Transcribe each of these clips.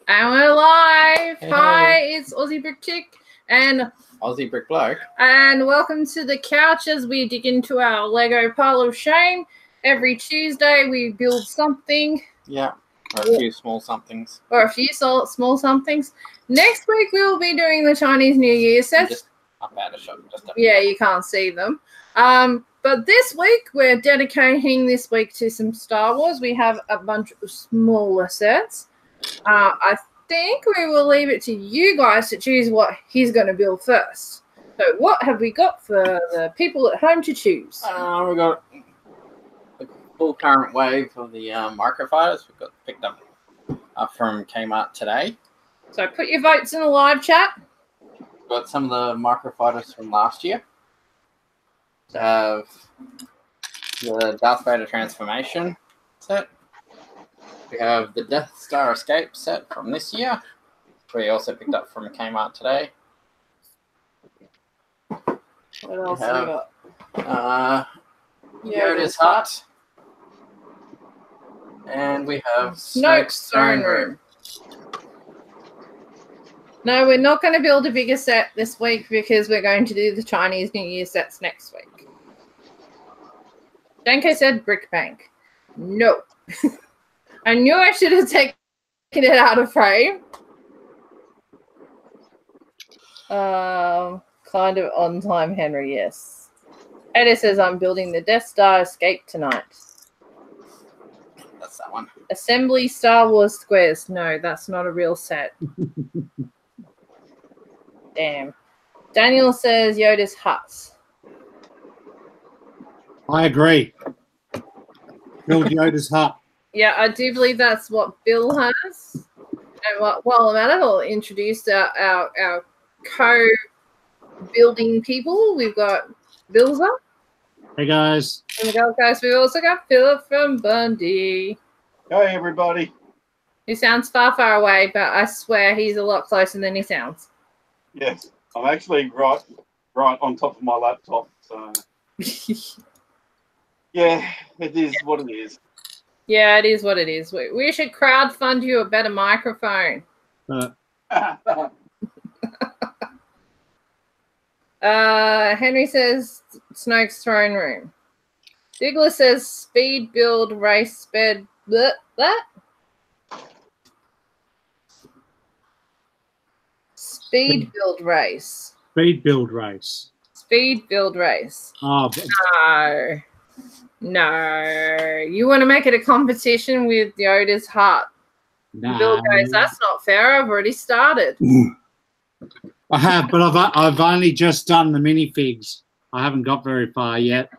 And we're live. Hey. Hi, it's Aussie Brick Chick and Aussie Brick Bloke. And welcome to the couch as we dig into our Lego pile of shame. Every Tuesday we build something. Yeah, or a few small somethings. Or a few small somethings. Next week we will be doing the Chinese New Year set. Just up out of shot. Yeah, you can't see them. But this week we're dedicating this week to some Star Wars. We have a bunch of smaller sets. I think we will leave it to you guys to choose what he's going to build first. So what have we got for the people at home to choose? We got the full current wave of the microfighters. We've got picked up from Kmart today. So put your votes in the live chat. We've got some of the microfighters from last year. We have the Darth Vader transformation set. We have the Death Star Escape set from this year. We also picked up from Kmart today. What else have we got? Yoda's Hut. And we have Snoke's Throne Room. No, we're not going to build a bigger set this week because we're going to do the Chinese New Year sets next week. Danko said Brick Bank. No. I knew I should have taken it out of frame. Kind of on time, Henry, yes. Ada says I'm building the Death Star Escape tonight. That's that one. Assembly Star Wars squares. No, that's not a real set. Damn. Daniel says Yoda's Hut. I agree. Build Yoda's Hut. Yeah, I do believe that's what Bill has. And while I'm at it, I'll introduce our co-building people. We've got Bill's up. Hey, guys. And the Gold Coast, we've also got Philip from Bundy. Hey, everybody. He sounds far, far away, but I swear he's a lot closer than he sounds. Yes, I'm actually right on top of my laptop. So, yeah, it is what it is. Yeah, it is what it is. We should crowdfund you a better microphone. Henry says Snoke's Throne Room. Diggler says speed build race sped. That? Speed build race. Speed build race. Speed build race. Oh, No. No. You want to make it a competition with Yoda's Hut. nah. Bill goes, that's not fair. I've already started. I have, but I've only just done the minifigs. I haven't got very far yet.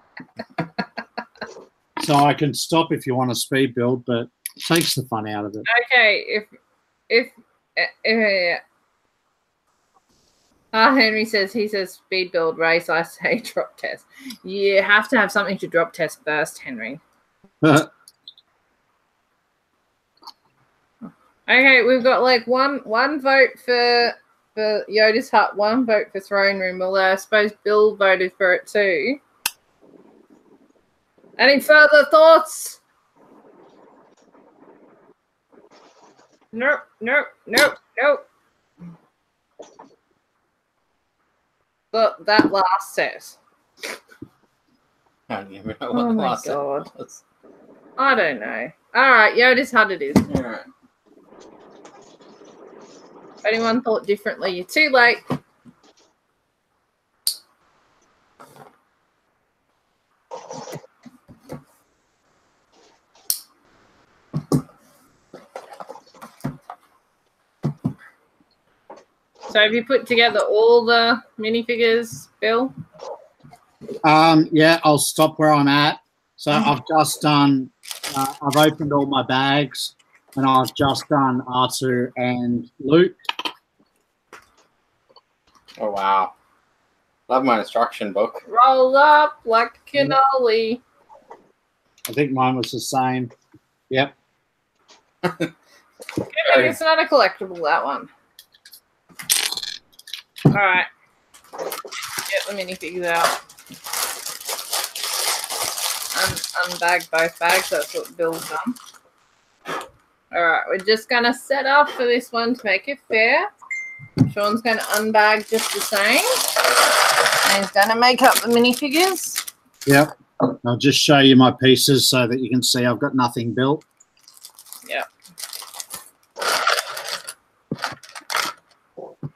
So I can stop if you want a speed build, but it takes the fun out of it. Okay, if Henry says he says speed build race, I say drop test. You have to have something to drop test first, Henry. Okay, we've got like one vote for Yoda's Hut, one vote for Throne Room, although I suppose Bill voted for it too. Any further thoughts? Nope. But that last set. I don't even know what Oh the my last set God. was. I don't know. All right, Yoda's Hut it is. All right. If anyone thought differently, you're too late. So have you put together all the minifigures, Bill? Yeah, I'll stop where I'm at. So I've just done, I've opened all my bags, and I've just done R2 and Luke. Oh, wow. Love my instruction book. Roll up like a cannoli. I think mine was the same. Yep. It's not a collectible, that one. All right. Get the minifigs out. Unbag both bags. That's what Bill's done. All right, we're just going to set up for this one to make it fair. Sean's going to unbag just the same. And he's going to make up the minifigures. Yep. I'll just show you my pieces so that you can see I've got nothing built. Yep.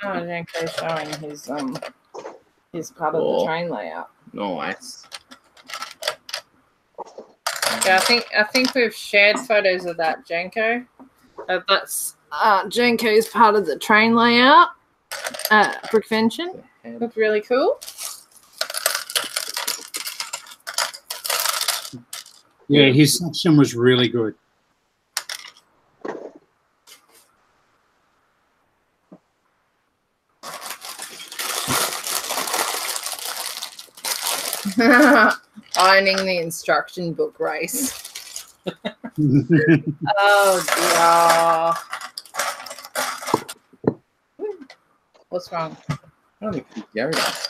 Oh, Jenko's showing his part of the train layout. Nice. Yeah, I think we've shared photos of that, Jenko. That's Jenko's part of the train layout at Brickvention. Looked really cool. Yeah, his section was really good. Ironing the instruction book race. Oh dear. What's wrong? Oh, Yoda.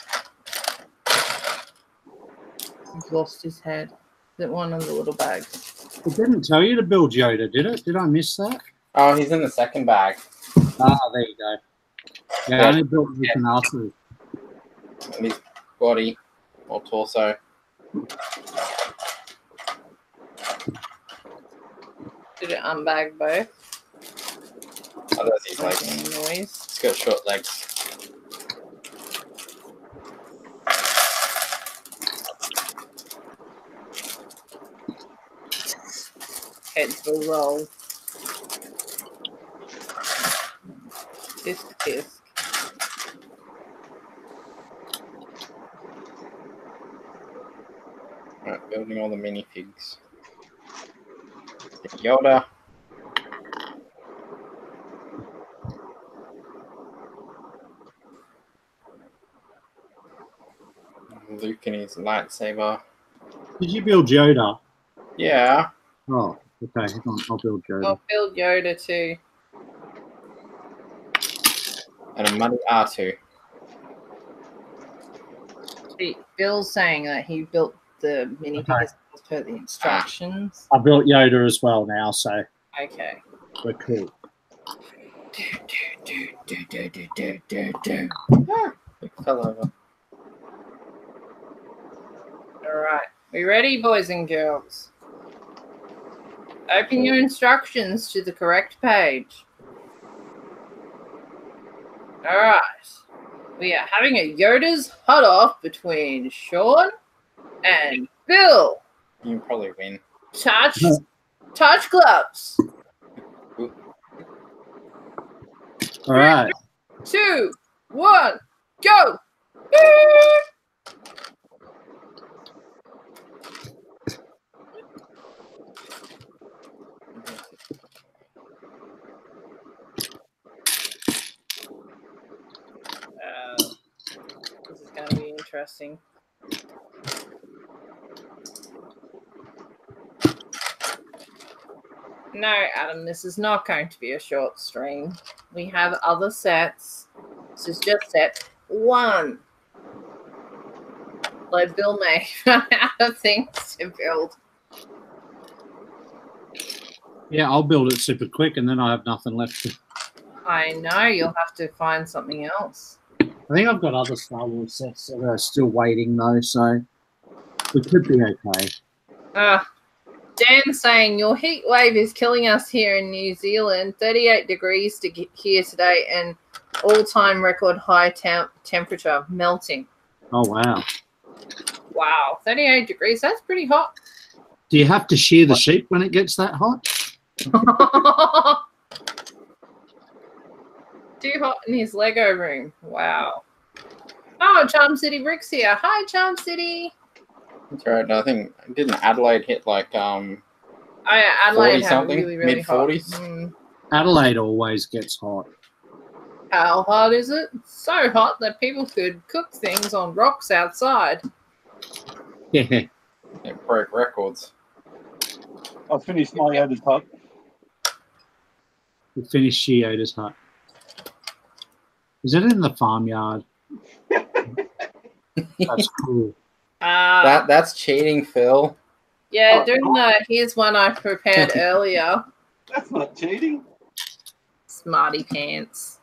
He's lost his head. Is it one of the little bags? It didn't tell you to build Yoda, did it? Did I miss that? Oh, he's in the second bag. Ah, there you go. Yeah, I only built with an R2. And his body or torso. Did it unbag both? Oh, that's his legs. Making noise. It's got short legs. Heads will roll. Disc. Right, building all the minifigs. Yoda. Luke and his lightsaber. Did you build Yoda? Yeah. Oh, okay. Hang on. I'll build Yoda. I'll build Yoda too. And a muddy R2. See, Bill's saying that he built the minifigures as per the instructions. I built Yoda as well now, so Okay. we're cool. It fell over. All right. We ready, boys and girls? Open your instructions to the correct page. All right. We are having a Yoda's hot off between Sean and Bill. You probably win. Touch gloves. All right. 2, 1, go. This is going to be interesting. No, Adam, this is not going to be a short stream. We have other sets. This is just set 1. Like Bill may run out of things to build. Yeah, I'll build it super quick, and then I have nothing left. I know, you'll have to find something else. I think I've got other Star Wars sets that are still waiting, though, so we could be okay. Dan saying, your heat wave is killing us here in New Zealand. 38 degrees here today and all-time record high temperature, melting. Oh, wow. Wow, 38 degrees. That's pretty hot. Do you have to shear the sheep when it gets that hot? Too hot in his Lego room. Wow. Oh, Charm City Bricks here. Hi, Charm City. That's right. I think didn't Adelaide hit like Oh yeah, Adelaide 40 had something, really, really mid hot. 40s. Adelaide always gets hot. How hot is it? So hot that people could cook things on rocks outside. Yeah. It broke records. I finished my Yoda's hut. We finished Yoda's hut. Is it in the farmyard? That's cool. That's cheating, Phil. Yeah, doing the here's one I prepared earlier. That's not cheating. Smarty pants.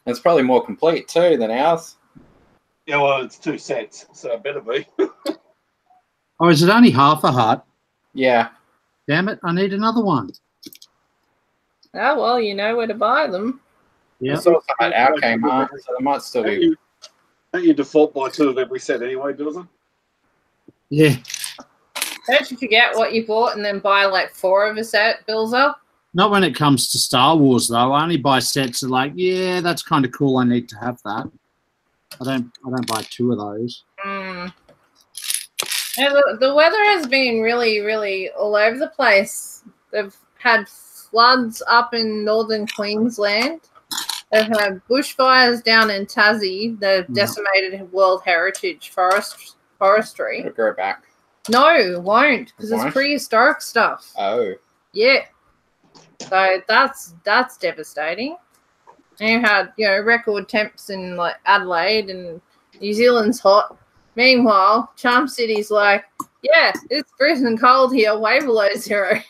It's probably more complete too than ours. Yeah, well, it's 2 sets, so it better be. Oh, is it only half a hut? Yeah. Damn it, I need another one. Oh, well, you know where to buy them. Yeah. It's also at our Kmart, so there might still be. Don't you default buy 2 of every set anyway, doesn't? Yeah. Don't you forget what you bought and then buy like 4 of a set, Bilza? Not when it comes to Star Wars, though. I only buy sets that like, yeah, that's kind of cool. I need to have that. I don't buy 2 of those. Mm. Yeah, the weather has been really, really all over the place. They've had floods up in northern Queensland. They've had bushfires down in Tassie. They've decimated World Heritage forestry. It'll grow back. No, it won't, because it's Won't? prehistoric stuff. Oh. Yeah. So that's devastating. And you had, record temps in like Adelaide, and New Zealand's hot. Meanwhile, Charm City's like, yeah, it's freezing cold here, way below 0.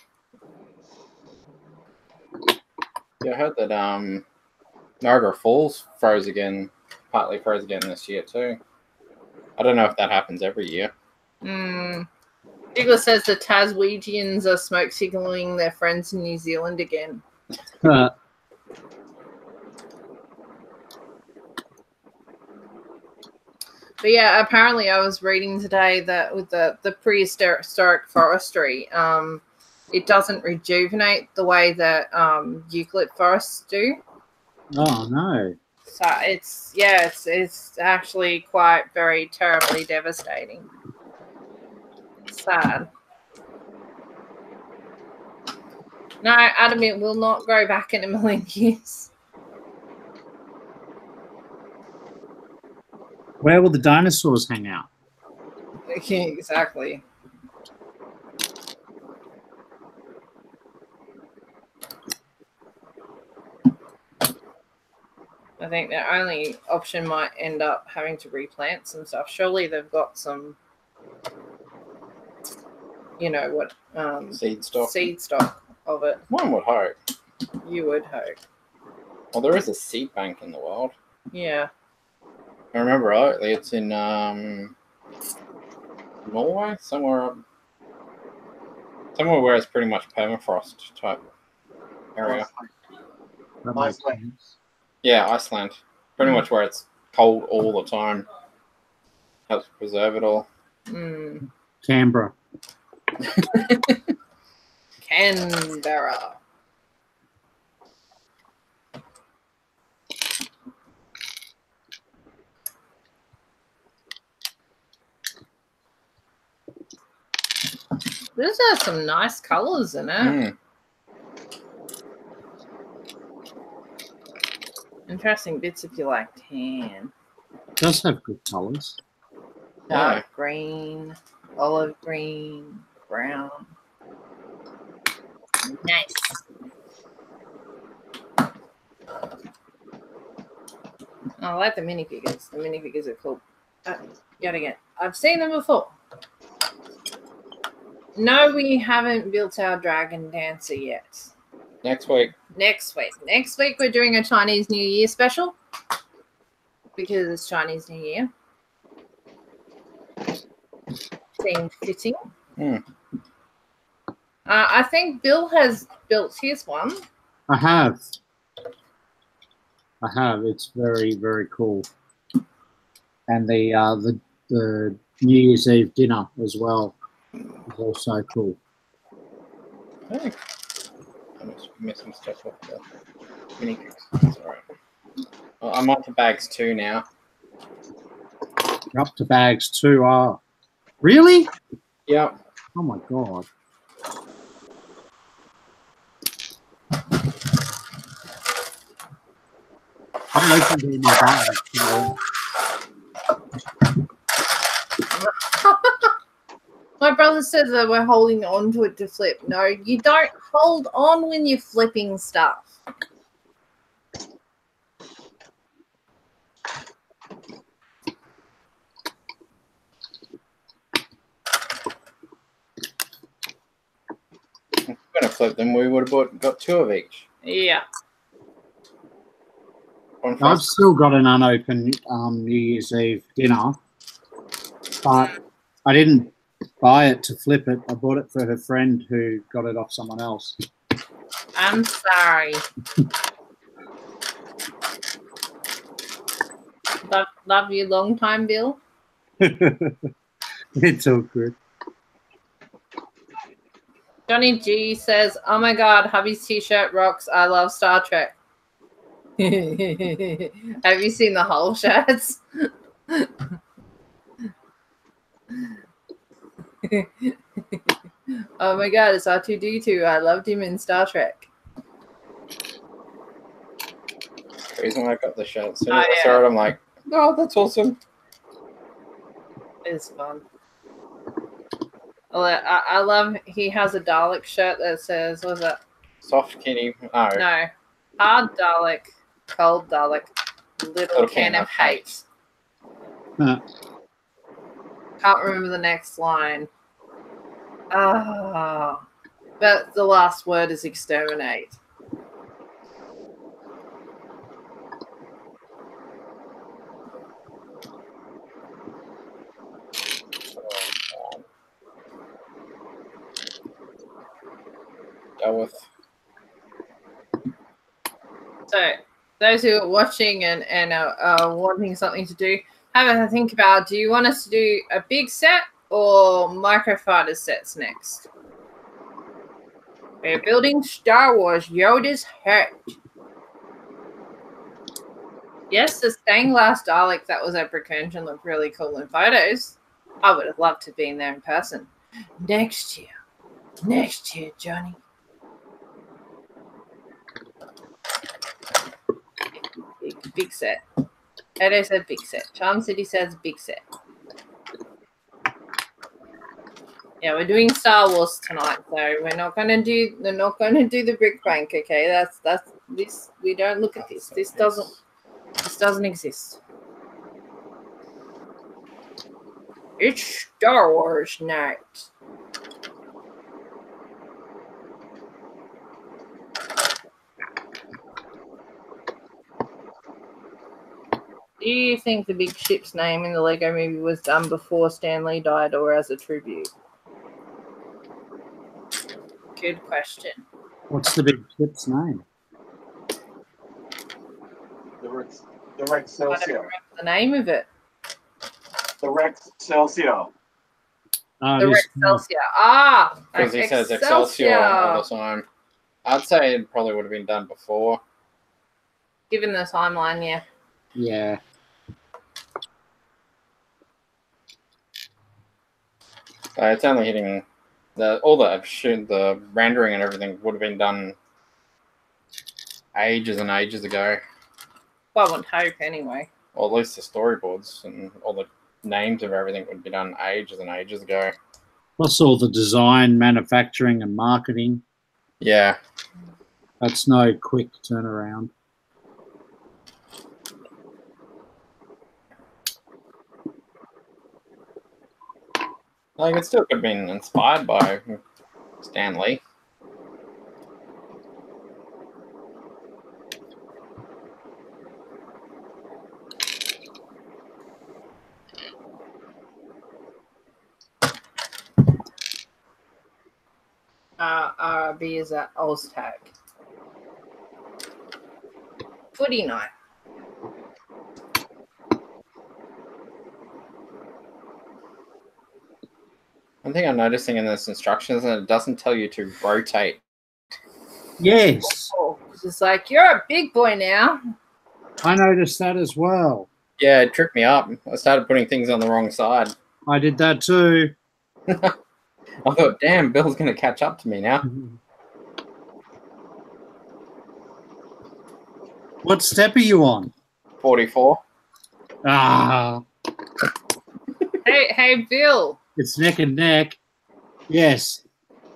Yeah, I heard that Niagara Falls partly froze again this year too. I don't know if that happens every year. Douglas says the Taswegians are smoke signaling their friends in New Zealand again. But yeah, apparently I was reading today that with the prehistoric forestry, it doesn't rejuvenate the way that eucalypt forests do. Oh, no. So it's actually quite very terribly devastating. Sad. No, Adam, it will not grow back in a million years. Where will the dinosaurs hang out? Okay, exactly. I think their only option might end up having to replant some stuff. Surely they've got some, Seed stock. of it. One would hope. You would hope. Well, there is a seed bank in the world. Yeah. I remember rightly, it's in Norway, somewhere where it's pretty much permafrost type area. That makes sense. Yeah, Iceland. Pretty much where it's cold all the time. Helps preserve it all. Canberra. Canberra. This has some nice colours in it. Interesting bits if you like tan. It does have good colours. Dark green, olive green, brown. Nice. I like the minifigures. The minifigures are cool. Yet again, I've seen them before. No, we haven't built our dragon dancer yet. Next week. Next week we're doing a Chinese New Year special because it's Chinese New Year. Seemed fitting. I think Bill has built his one. I have. It's very, very cool. And the New Year's Eve dinner as well is also cool. Hey. I'm just missing stuff off the mini kicks. That's all right. Well, I'm on to bags 2 now. You're up to bags 2. Really? Yep. Oh my god. I'm opening in my bag. So. My brother says that we're holding on to it to flip. No, you don't hold on when you're flipping stuff. Got going to flip them, we would have got 2 of each. Yeah. I've still got an unopened New Year's Eve dinner, but I didn't buy it to flip it. I bought it for her friend who got it off someone else. I'm sorry. Love you long time, Bill. It's all good. Johnny G says, "Oh my God, hubby's t-shirt rocks. I love Star Trek." Have you seen the whole shirts? Oh my God, it's R2D2. I loved him in Star Trek. The reason why I got the shirt. As soon as I saw it, I'm like, oh, that's awesome. It's fun. I love, he has a Dalek shirt that says, what's that? Soft kitty. No. Hard Dalek, cold Dalek, little can of hate. Can't remember the next line. But the last word is exterminate. With. So, those who are watching and are wanting something to do, have a think about, do you want us to do a big set or microfighter sets next? We're building Star Wars Yoda's head. Yes, the stained glass Dalek that was at Brick Convention looked really cool in photos. I would have loved to be in there in person. Next year. Next year, Johnny. Big set. Edo said big set. Charm City says big set. Yeah, we're doing Star Wars tonight, so we're not gonna do the Brick Bank, okay? That's this, we don't look at this. This doesn't exist. It's Star Wars night. Do you think the big ship's name in the Lego movie was done before Stan Lee died or as a tribute? Good question. What's the big ship's name? The Rex I don't Celsius. remember the name of it. The Rex Celsius. The Rex Celsius. Ah! Because he says Excelsior all the time. I'd say it probably would have been done before. Given the timeline, yeah. Yeah. It's only hitting all the rendering and everything would have been done ages and ages ago. Well, I would hope anyway. Or at least the storyboards and all the names of everything would be done ages and ages ago. Plus all the design, manufacturing, and marketing. Yeah. That's no quick turnaround. Like, it still could have been inspired by Stan Lee. RB is at Oztag. Footy night. One thing I'm noticing in this instructions is that it doesn't tell you to rotate. Yes. Oh, it's like, you're a big boy now. I noticed that as well. Yeah, it tripped me up. I started putting things on the wrong side. I did that too. I thought, damn, Bill's going to catch up to me now. What step are you on? 44. Ah, Hey, Bill. it's neck and neck. Yes.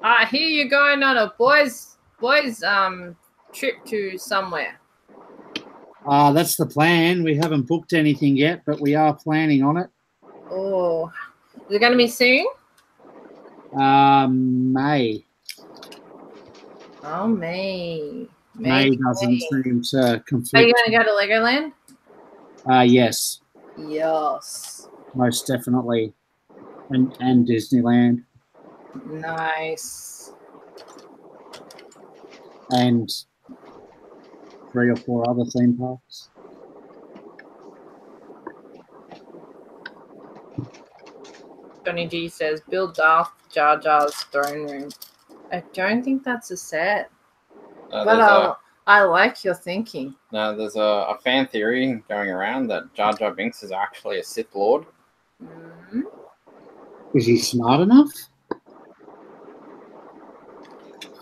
I hear you're going on a boys trip to somewhere. That's the plan. We haven't booked anything yet, but we are planning on it. Oh, is it going to be soon? May. Oh, me. May doesn't seem to Are you conflict. going to go to Legoland? Yes, Yes. most definitely. And Disneyland. Nice. And 3 or 4 other theme parks. Johnny G says, build Darth Jar Jar's throne room. I don't think that's a set. But I like your thinking. No, there's a fan theory going around that Jar Jar Binks is actually a Sith Lord. Mm-hmm. Is he smart enough?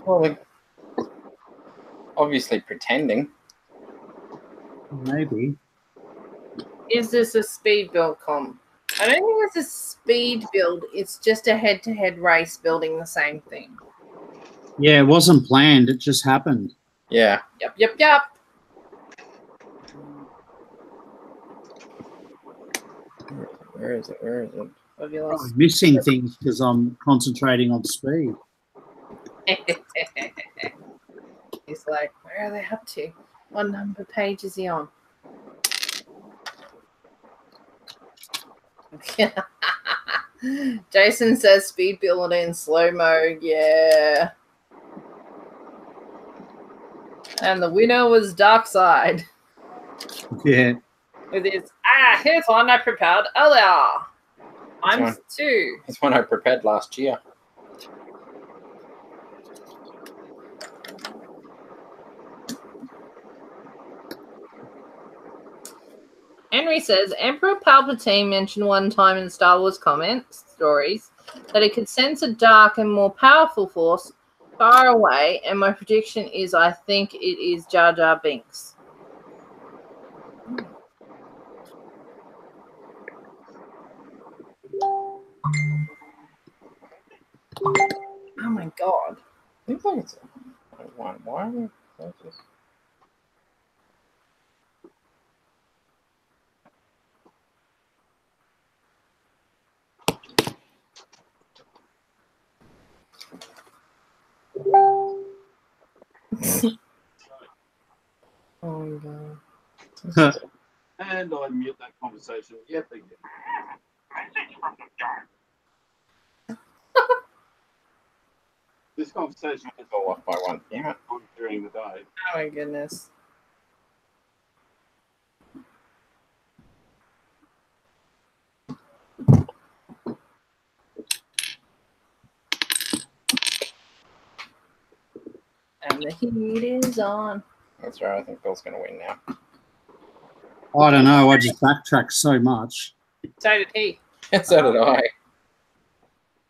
Well, obviously pretending. Maybe. Is this a speed build comp? I don't think it's a speed build. It's just a head-to-head race building the same thing. Yeah, it wasn't planned. It just happened. Yeah. Yep. Where is it? Have you I'm lost? missing things because I'm concentrating on speed. He's like, where are they up to? What number page is he on? Jason says speed build in slow-mo. Yeah. And the winner was Darkseid. Yeah. With his, here's one I prepared earlier. I'm 2. It's one I prepared last year. Henry says, Emperor Palpatine mentioned one time in Star Wars comments stories that he could sense a dark and more powerful force far away, and my prediction is I think it is Jar Jar Binks. Oh my god. Seems like it's one. Why? Oh my god. And I mute that conversation yet again. This conversation will Go off by 1 p.m. during the day. Oh my goodness. And the heat is on. That's right. I think Bill's going to win now. I don't know. I just backtracked so much. So did he. So did I.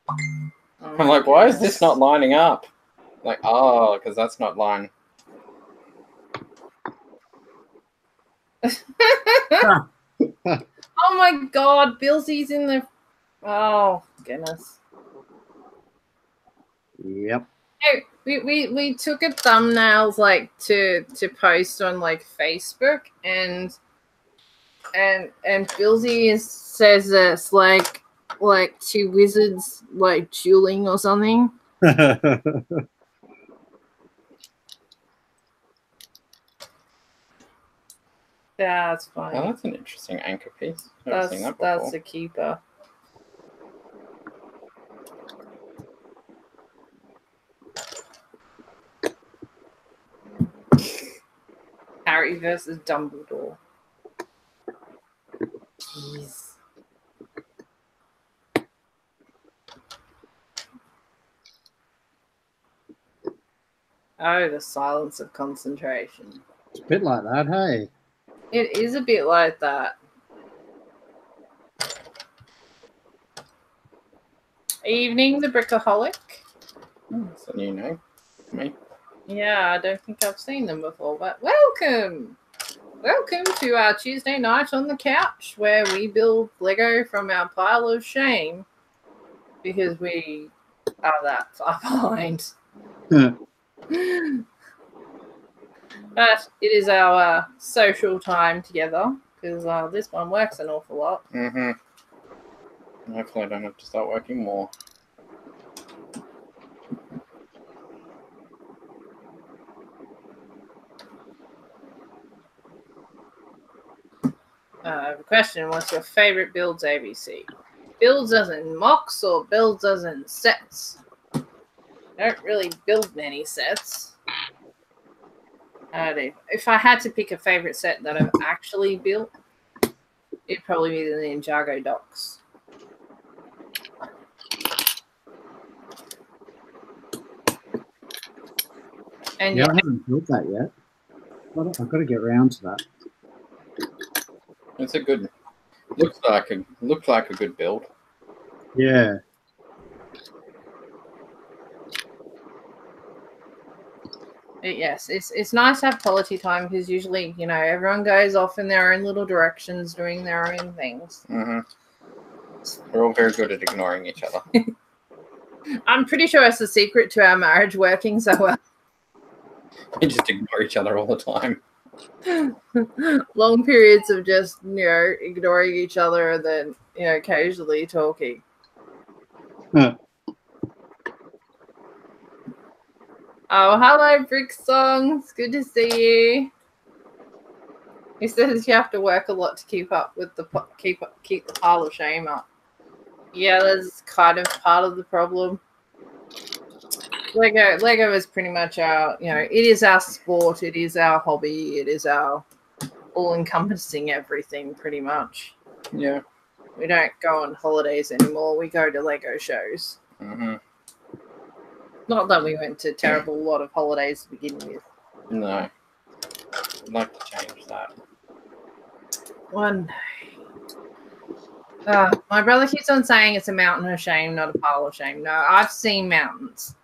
Oh I'm like, why is this not lining up? Like, oh, because that's not line. Oh my god, Billsy's in the... Oh, goodness. Yep. Hey, we took a thumbnails like to post on like Facebook, and Billsy says it's like 2 wizards like dueling or something. That's fine. Oh, that's an interesting anchor piece. Never seen that before. That's a keeper. Harry versus Dumbledore. Jeez. Oh, the silence of concentration. It's a bit like that, hey? It is a bit like that. Evening, the Brickaholic. That's a new name for me. Yeah, I don't think I've seen them before, but welcome! Welcome to our Tuesday night on the couch where we build Lego from our pile of shame because we are that far behind. But it is our social time together because this one works an awful lot. Mm-hmm. Hopefully I don't have to start working more. Question: what's your favorite builds ABC? Builds as in mocks or builds as in sets? I don't really build many sets. If I had to pick a favorite set that I've actually built, it'd probably be the Ninjago docks. And Yeah, I haven't built that yet. I've got to get around to that. It's a good. Looks like a good build. Yeah. Yes, it's nice to have quality time because usually, you know, everyone goes off in their own little directions doing their own things. Mm-hmm. We're all very good at ignoring each other. I'm pretty sure it's the secret to our marriage working so well. We just ignore each other all the time. Long periods of just, you know, ignoring each other and then, you know, occasionally talking. Huh. Oh, hello, Brick Songs. Good to see you. He says you have to work a lot to keep up with the keep the pile of shame up. Yeah, that's kind of part of the problem. Lego is pretty much our, you know, it is our sport, it is our hobby, it is our all-encompassing everything, pretty much. Yeah. We don't go on holidays anymore. We go to Lego shows. Mm-hmm. Not that we went to a terrible lot of holidays to begin with. No. I'd like to change that. One day. My brother keeps on saying it's a mountain of shame, not a pile of shame. No, I've seen mountains.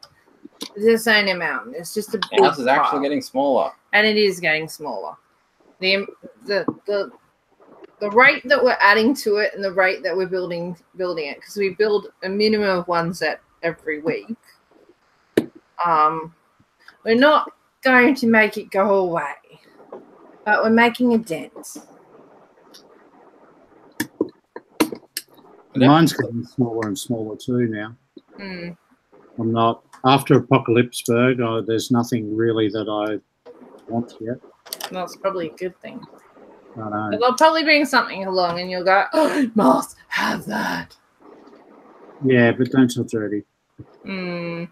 This ain't a mountain. It's just a big The house is actually pile. getting smaller. And it is getting smaller. The rate that we're adding to it and the rate that we're building it, because we build a minimum of one set every week. We're not going to make it go away, but we're making a dent. Mine's getting smaller and smaller too now. Mm. I'm not after Apocalypseburg. There's nothing really that I want yet. That's probably a good thing. I know. But they'll probably bring something along, and you'll go, "Oh, I must have that." Yeah, but don't touch dirty. Hmm.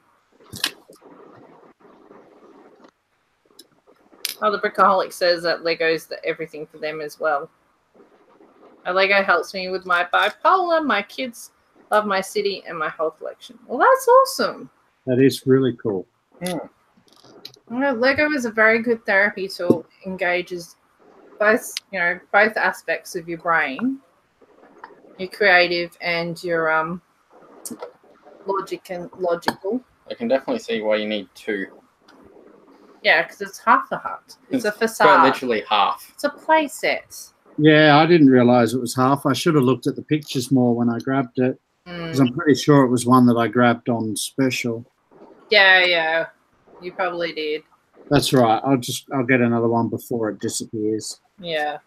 Oh, the Brickaholic says that Lego's everything for them as well. Lego helps me with my bipolar, my kids love my city, and my whole collection. Well, that's awesome. That is really cool. Yeah. Well, Lego is a very good therapy tool. Engages both aspects of your brain, your creative and your logical. I can definitely see why you need two. Yeah, because it's half a hut. It's a Quite facade. literally half. It's a play set. Yeah, I didn't realise it was half. I should have looked at the pictures more when I grabbed it, because I'm pretty sure it was one that I grabbed on special. Yeah, you probably did. That's right. I'll get another one before it disappears. Yeah,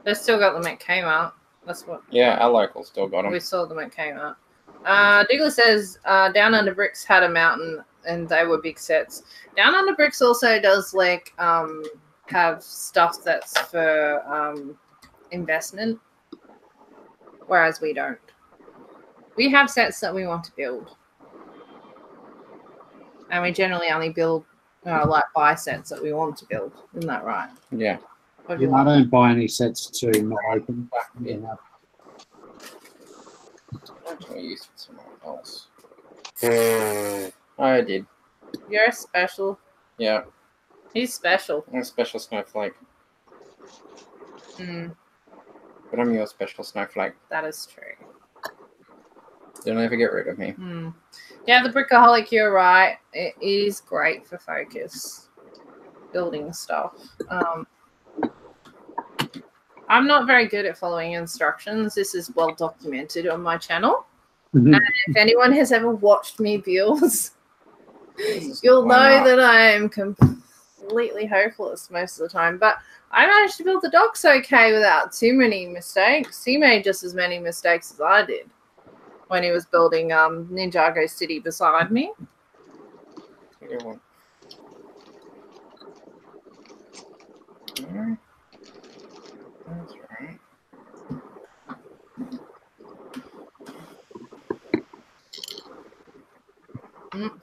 they've still got them at Kmart. That's what. Yeah, our local still got them. We saw them at Kmart. Diggler says Down Under Bricks had a mountain and they were big sets. Down Under Bricks also does like have stuff that's for investment, whereas we don't. We have sets that we want to build, and we generally only build like buy sets that we want to build. Isn't that right? Yeah. I don't buy any sets to not open. Yeah. Actually used for someone else. I did. You're special. Yeah. He's special. I'm a special snowflake. But I'm your special snowflake. That is true. You'll never get rid of me. Yeah, the Brickaholic, you're right. It is great for focus. Building stuff. I'm not very good at following instructions. This is well documented on my channel. And if anyone has ever watched me build, you'll know that I am completely hopeless most of the time. But I managed to build the docks okay without too many mistakes. He made just as many mistakes as I did when he was building Ninjago City beside me. Good one. That's right.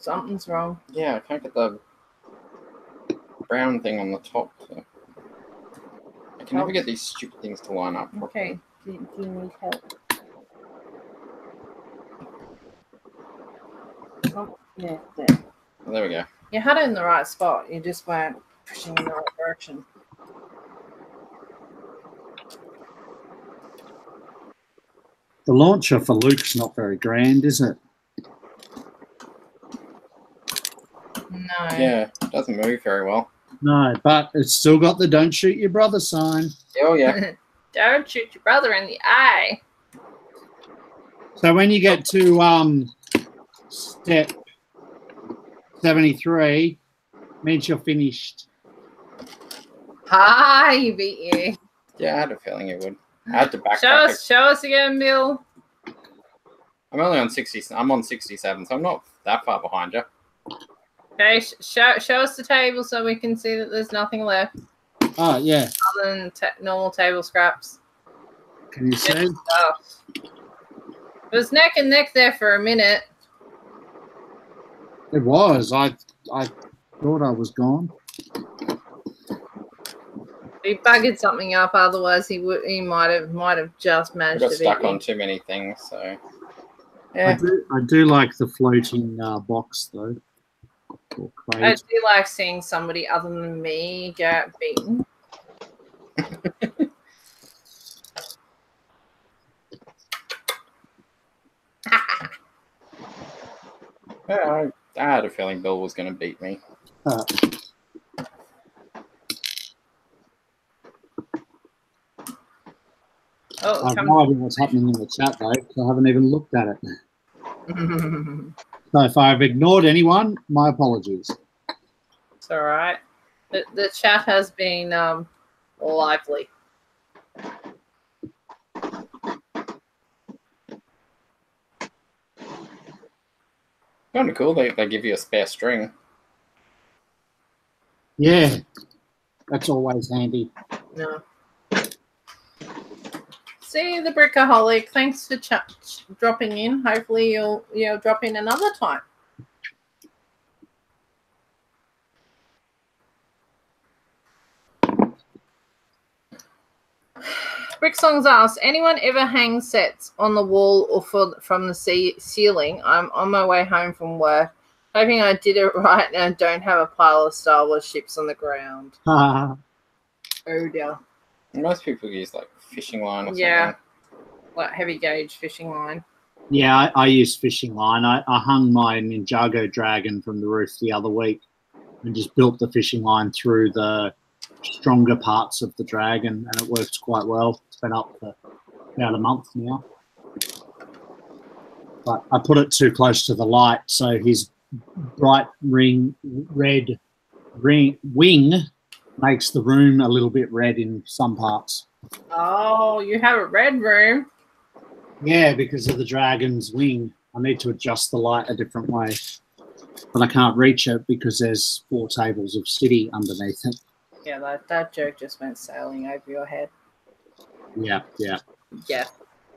Something's wrong. Yeah, I can't get the brown thing on the top. So. I can never get these stupid things to line up. Okay. Do you need help? Oh, yeah, there. Oh, there we go. You had it in the right spot. You just weren't pushing in the right direction. The launcher for Luke's not very grand, is it? No. Yeah, it doesn't move very well. No, but it's still got the "Don't shoot your brother" sign. Oh yeah. Don't shoot your brother in the eye. So when you get to step 73, means you're finished. Hi, he beat you. Yeah, I had a feeling it would. I had to backtrack. Show us again, Bill. I'm only on 60. I'm on 67, so I'm not that far behind you. Okay, show us the table so we can see that there's nothing left Oh, yeah. other than normal table scraps. Can you see? Stuff. It was neck and neck there for a minute. It was. I thought I was gone. He buggered something up, otherwise he might have just I managed got to stuck beat on you. too many things, so yeah. I do like the floating box, though. Or I crate. do like seeing somebody other than me get beaten. Yeah, I had a feeling Bill was going to beat me. Oh, I have no idea what's happening in the chat, though, because I haven't even looked at it. So if I've ignored anyone, my apologies. It's all right. The chat has been lively. Kind of cool. They give you a spare string. Yeah, that's always handy. No. See the Brickaholic. Thanks for dropping in. Hopefully you'll drop in another time. Bricksongs asks, anyone ever hang sets on the wall or from the ceiling? I'm on my way home from work, hoping I did it right and don't have a pile of Star Wars ships on the ground. Oh dear. Most people use like fishing line or something. Yeah, like heavy gauge fishing line. Yeah, I use fishing line. I hung my Ninjago dragon from the roof the other week and just built the fishing line through the stronger parts of the dragon, and it works quite well. It's been up for about a month now. But I put it too close to the light, so his bright red wing makes the room a little bit red in some parts. Oh, you have a red room. Yeah, because of the dragon's wing. I need to adjust the light a different way. But I can't reach it because there's 4 tables of city underneath it. Yeah, that joke just went sailing over your head. Yeah. Yeah.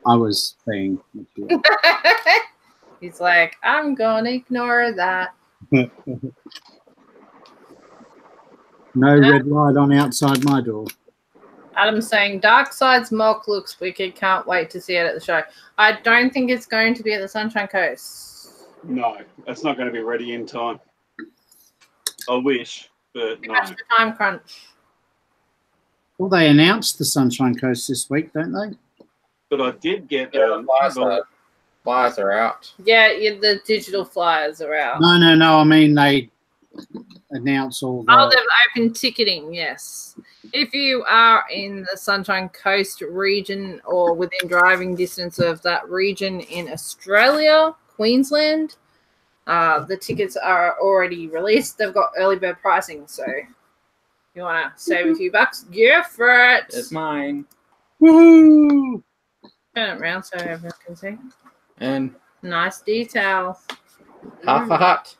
I was being mature. He's like, I'm gonna ignore that. No red light on outside my door. Adam's saying Darkside's mock looks wicked. Can't wait to see it at the show. I don't think it's going to be at the Sunshine Coast. No, it's not going to be ready in time. I wish, but Too no. much of a time crunch. Well, they announced the Sunshine Coast this week, don't they? But I did get Yeah, the flyers are out. Yeah, the digital flyers are out. No. I mean, they announce all the... Oh, they've opened ticketing, yes. If you are in the Sunshine Coast region or within driving distance of that region in Australia, Queensland, the tickets are already released. They've got early bird pricing, so if you want to save a few bucks, go for it. It's mine. Woohoo! Turn it around so everyone can see. And Nice details. half a hut.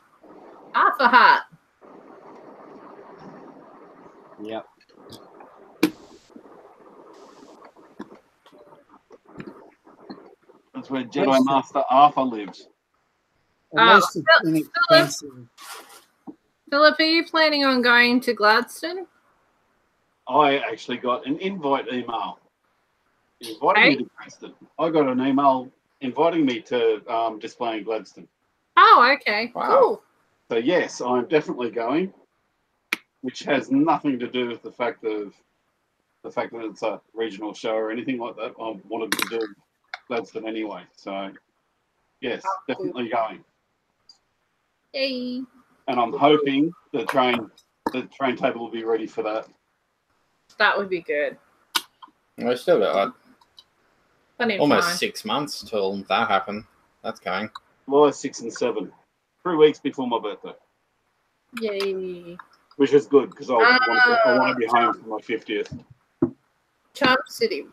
Half a hat. Yep. That's where Jedi Master Arthur lives. At least it's inexpensive. Philip, are you planning on going to Gladstone? I actually got an invite email inviting me to Gladstone. I got an email inviting me to display in Gladstone. Oh, okay. Wow. Cool. So yes, I'm definitely going, which has nothing to do with the fact that it's a regional show or anything like that. I wanted to do Gladstone anyway. So yes, definitely going. Yay. And I'm hoping the train table will be ready for that. That would be good. We've still got Plenty of almost time. 6 months till that happens. That's going. Well, 6 and 7. 3 weeks before my birthday. Yay. Which is good because I want to be home for my 50th. Charm City.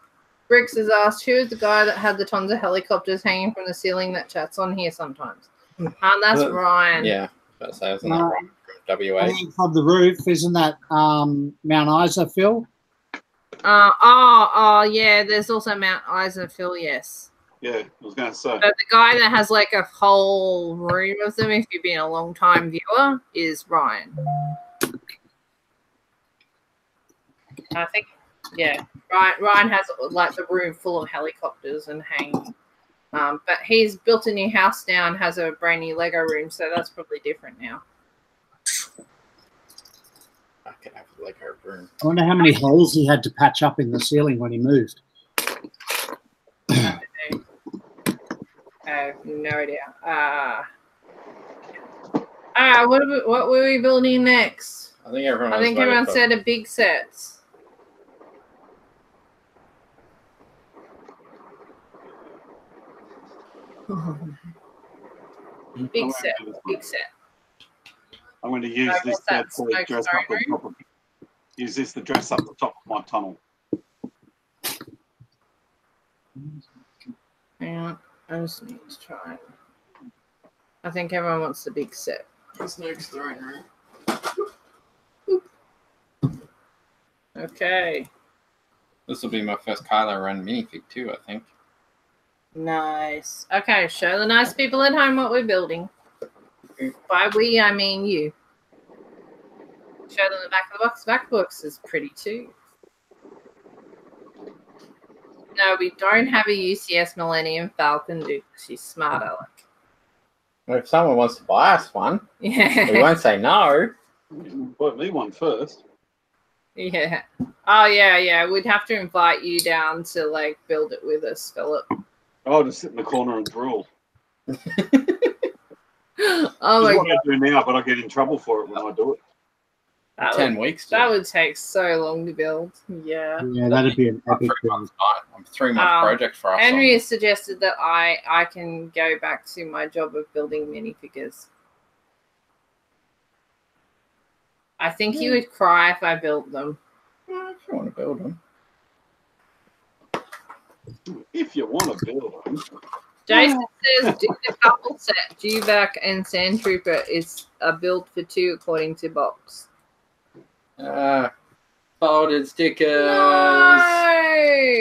Briggs has asked, who is the guy that had the tons of helicopters hanging from the ceiling that chats on here sometimes? That's Ryan. Yeah. That's isn't that Ryan from WA? I think on the roof, isn't that Mount Isa, Phil? Yeah, there's also Mount Isa, Phil, yes. Yeah, I was going to say. But the guy that has like a whole room of them, if you've been a long time viewer, is Ryan. I think, yeah, Ryan has like the room full of helicopters and hanging. But he's built a new house now and has a brand new Lego room, so that's probably different now. I can have a Lego room. I wonder how many holes he had to patch up in the ceiling when he moved. I have no idea. What were we building next? I think everyone. Said a big set. Big set. I'm going to use this to dress up the top of. Use this to dress up the top of my tunnel. Yeah, I just need to try it. I think everyone wants the big set. This next throwing room. Okay. This will be my first Kylo Ren minifig too, I think. Nice. Okay, show the nice people at home what we're building. By we, I mean you. Show them the back of the box. The back of the box is pretty too. No, we don't have a UCS Millennium Falcon, dude. She's smart, Alec. Well, if someone wants to buy us one, yeah, we won't say no. Buy me one first. Yeah. Oh, yeah. We'd have to invite you down to like build it with us, Philip. I'll just sit in the corner and drool. Oh That's my what god. I do now, but I get in trouble for it when I do it. 10 weeks. That would take so long to build. Yeah. Yeah, that'd be an epic build. I'm 3 month project for us. Henry has suggested that I can go back to my job of building minifigures. I think he would cry if I built them. If you want to build them. If you want to build them. Jason says, do the couple set, Dewback and Sand Trooper is a build for 2 according to Box. Folded stickers. No!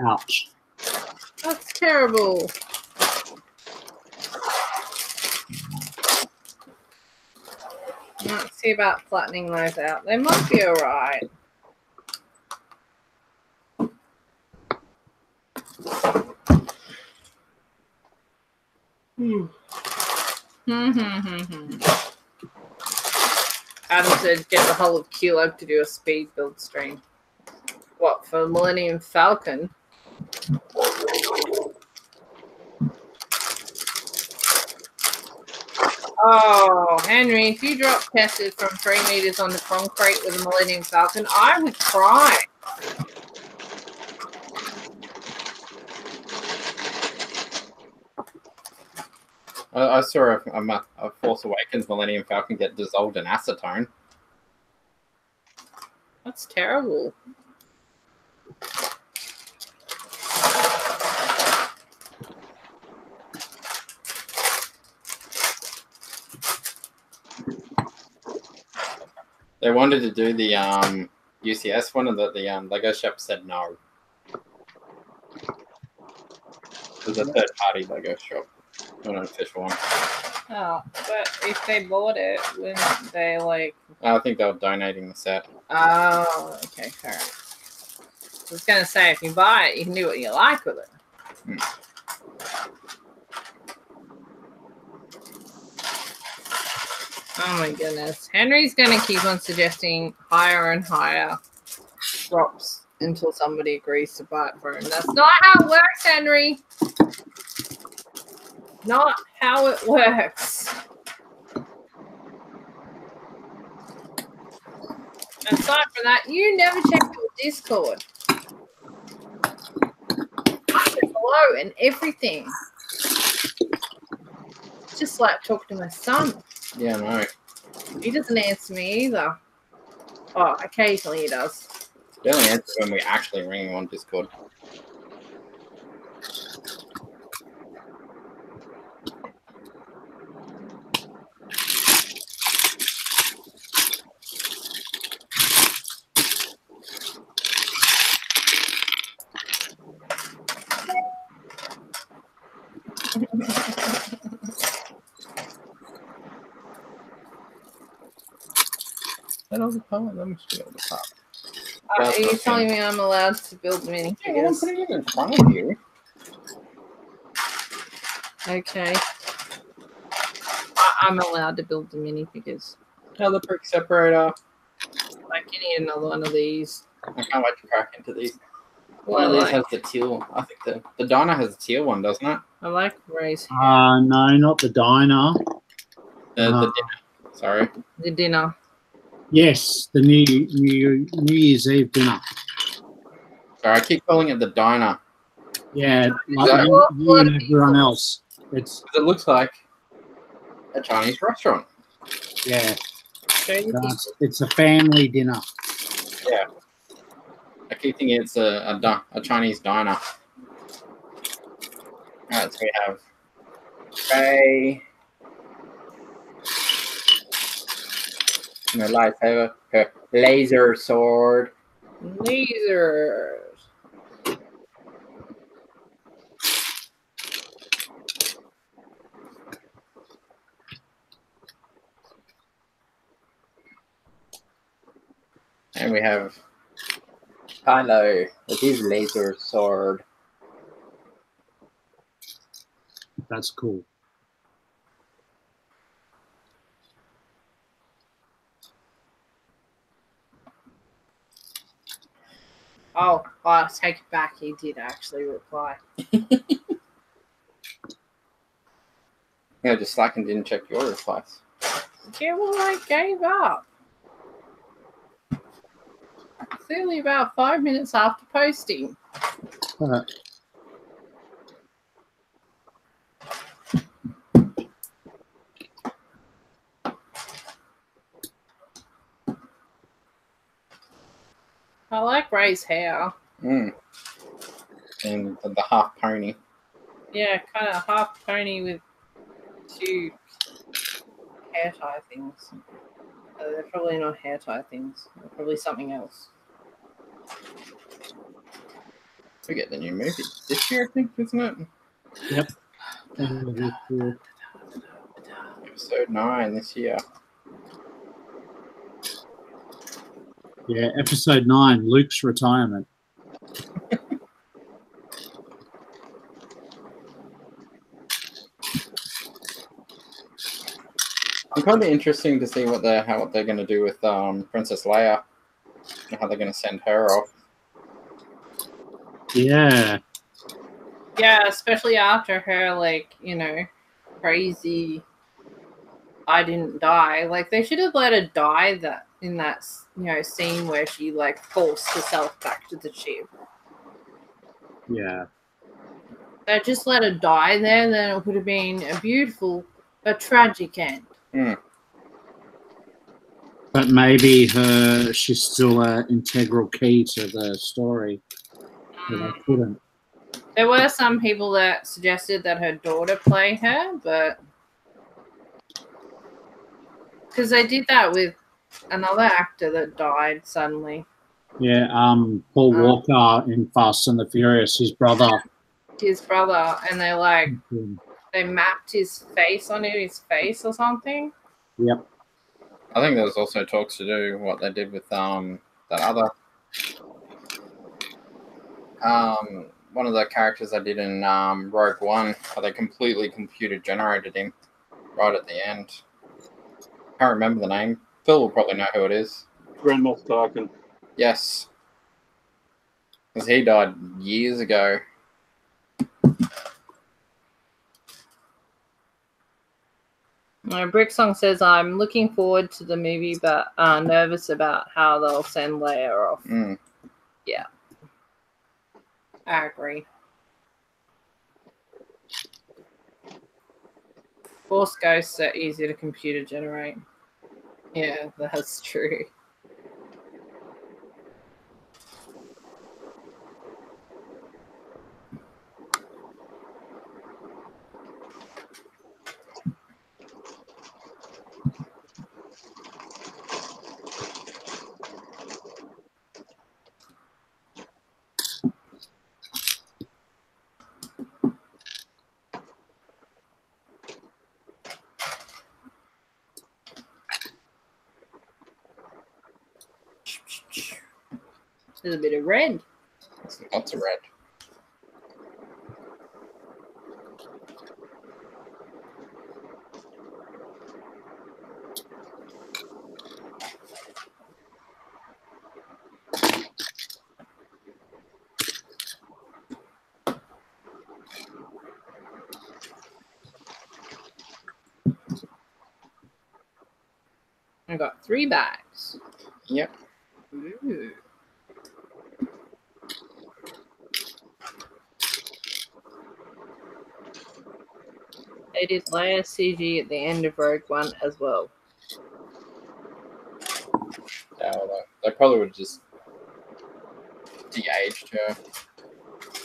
Ouch. That's terrible. Let's see about flattening those out. They might be alright. Adam said get the whole of Q-Log to do a speed build stream. What, for Millennium Falcon? Oh, Henry, if you drop tested from 3 meters onto concrete with a Millennium Falcon, I would cry. I saw a Force Awakens Millennium Falcon get dissolved in acetone. That's terrible. They wanted to do the UCS one, and the Lego shop said no. It was a third-party Lego shop. an official one. Oh, but if they bought it, wouldn't they like? I think they were donating the set. Oh, okay, fair. I was gonna say if you buy it, you can do what you like with it. Oh my goodness, Henry's gonna keep on suggesting higher and higher drops until somebody agrees to buy it for him. That's not how it works, Henry. Not how it works. Aside from that, you never check your Discord. Hello and everything. Just like talking to my son. Yeah, no. He doesn't answer me either. Oh, occasionally he does. He only answers when we actually ring him on Discord. That was the part. Let me see the part. Are you telling me I'm allowed to build minifigures? Yeah, I'm putting it in front of you. Okay. I'm allowed to build the minifigures. Another brick separator. I can need another one of these. I can't wait to crack into these. Well, One of these like, has the teal. I think the diner has a teal one, doesn't it? I like Ray's hair. No, not the diner. The dinner. Sorry. The dinner. Yes, the New Year's Eve dinner. Sorry, I keep calling it the diner. Yeah, like Exactly. you and everyone else. It's Because it looks like a Chinese restaurant. yeah, Show you the it's a family dinner. Yeah. I keep thinking it's a Chinese diner. Alright, so we have Faye. And her lightsaber. Her laser sword. lasers. And we have Kylo with his laser sword. That's cool. Oh, I take it back. He did actually reply. Yeah, just like and didn't check your replies. Yeah, well, I gave up. Clearly about 5 minutes after posting. I like Ray's hair. And the half pony. Yeah, kind of half pony with two hair tie things. They're probably not hair tie things. They're probably something else. We get the new movie this year, I think, isn't it? Yep. Episode 9 this year. Yeah, episode 9, Luke's retirement. It's kind of interesting to see what they're going to do with Princess Leia and how they're going to send her off. Yeah. Yeah, especially after her, like, you know, crazy I didn't die. Like, they should have let her die that in that, you know, scene where she, like, forced herself back to the ship. Yeah. They just let her die there, then it would have been a beautiful but tragic end. But maybe she's still an integral key to the story. But I couldn't. There were some people that suggested that her daughter play her, but because they did that with another actor that died suddenly. Yeah, Paul Walker in Fast and the Furious, his brother. His brother, and they're like, they mapped his face onto his face or something. Yep. I think there was also talks to do what they did with that other one of the characters I did in Rogue One, how they completely computer generated him right at the end. Can't remember the name. Phil will probably know who it is. Grand Moff Tarkin. Yes. Because he died years ago. Bricksong says, I'm looking forward to the movie, but nervous about how they'll send Leia off. Mm. Yeah. I agree. Force ghosts are easy to computer generate. Yeah, that's true. There's a bit of red. Lots of red. I got 3 bags. Yep. Ooh. They did Leia CG at the end of Rogue One as well. Yeah, well, they probably would have just de-aged her.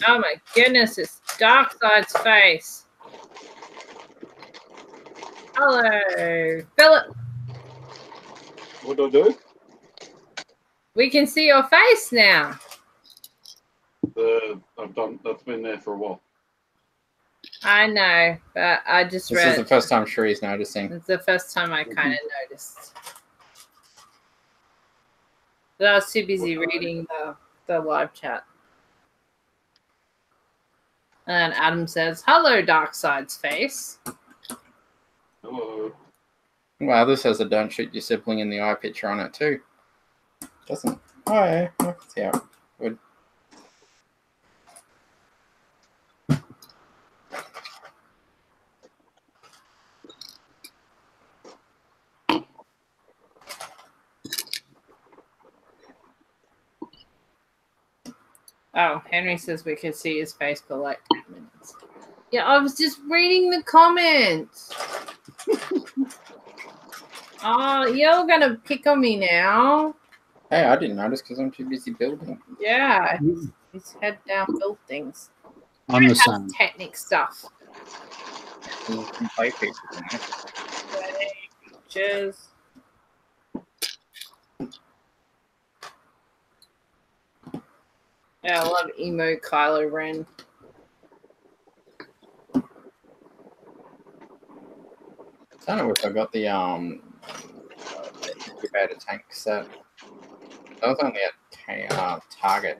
Oh my goodness, it's Darkseid's face. Hello, Philip. What do I do? We can see your face now. That's been there for a while. I know, but I just This read. is the first time Cherie's noticing. It's the first time I kind of noticed. But I was too busy reading the live chat. And Adam says, hello, Darkseid's face. Hello. Wow, this has a don't shoot your sibling in the eye picture on it too. Doesn't? Oh yeah, I can see how it would. Oh, Henry says we could see his face for like 10 minutes. Yeah, I was just reading the comments. Oh, you're going to pick on me now. Hey, I didn't notice because I'm too busy building. Yeah, his head down build things. I'm the same. Technic stuff. You can play pieces in it. Cheers. Yeah, I love emo Kylo Ren. I don't know if I got the incubator tank set. That was only at Target.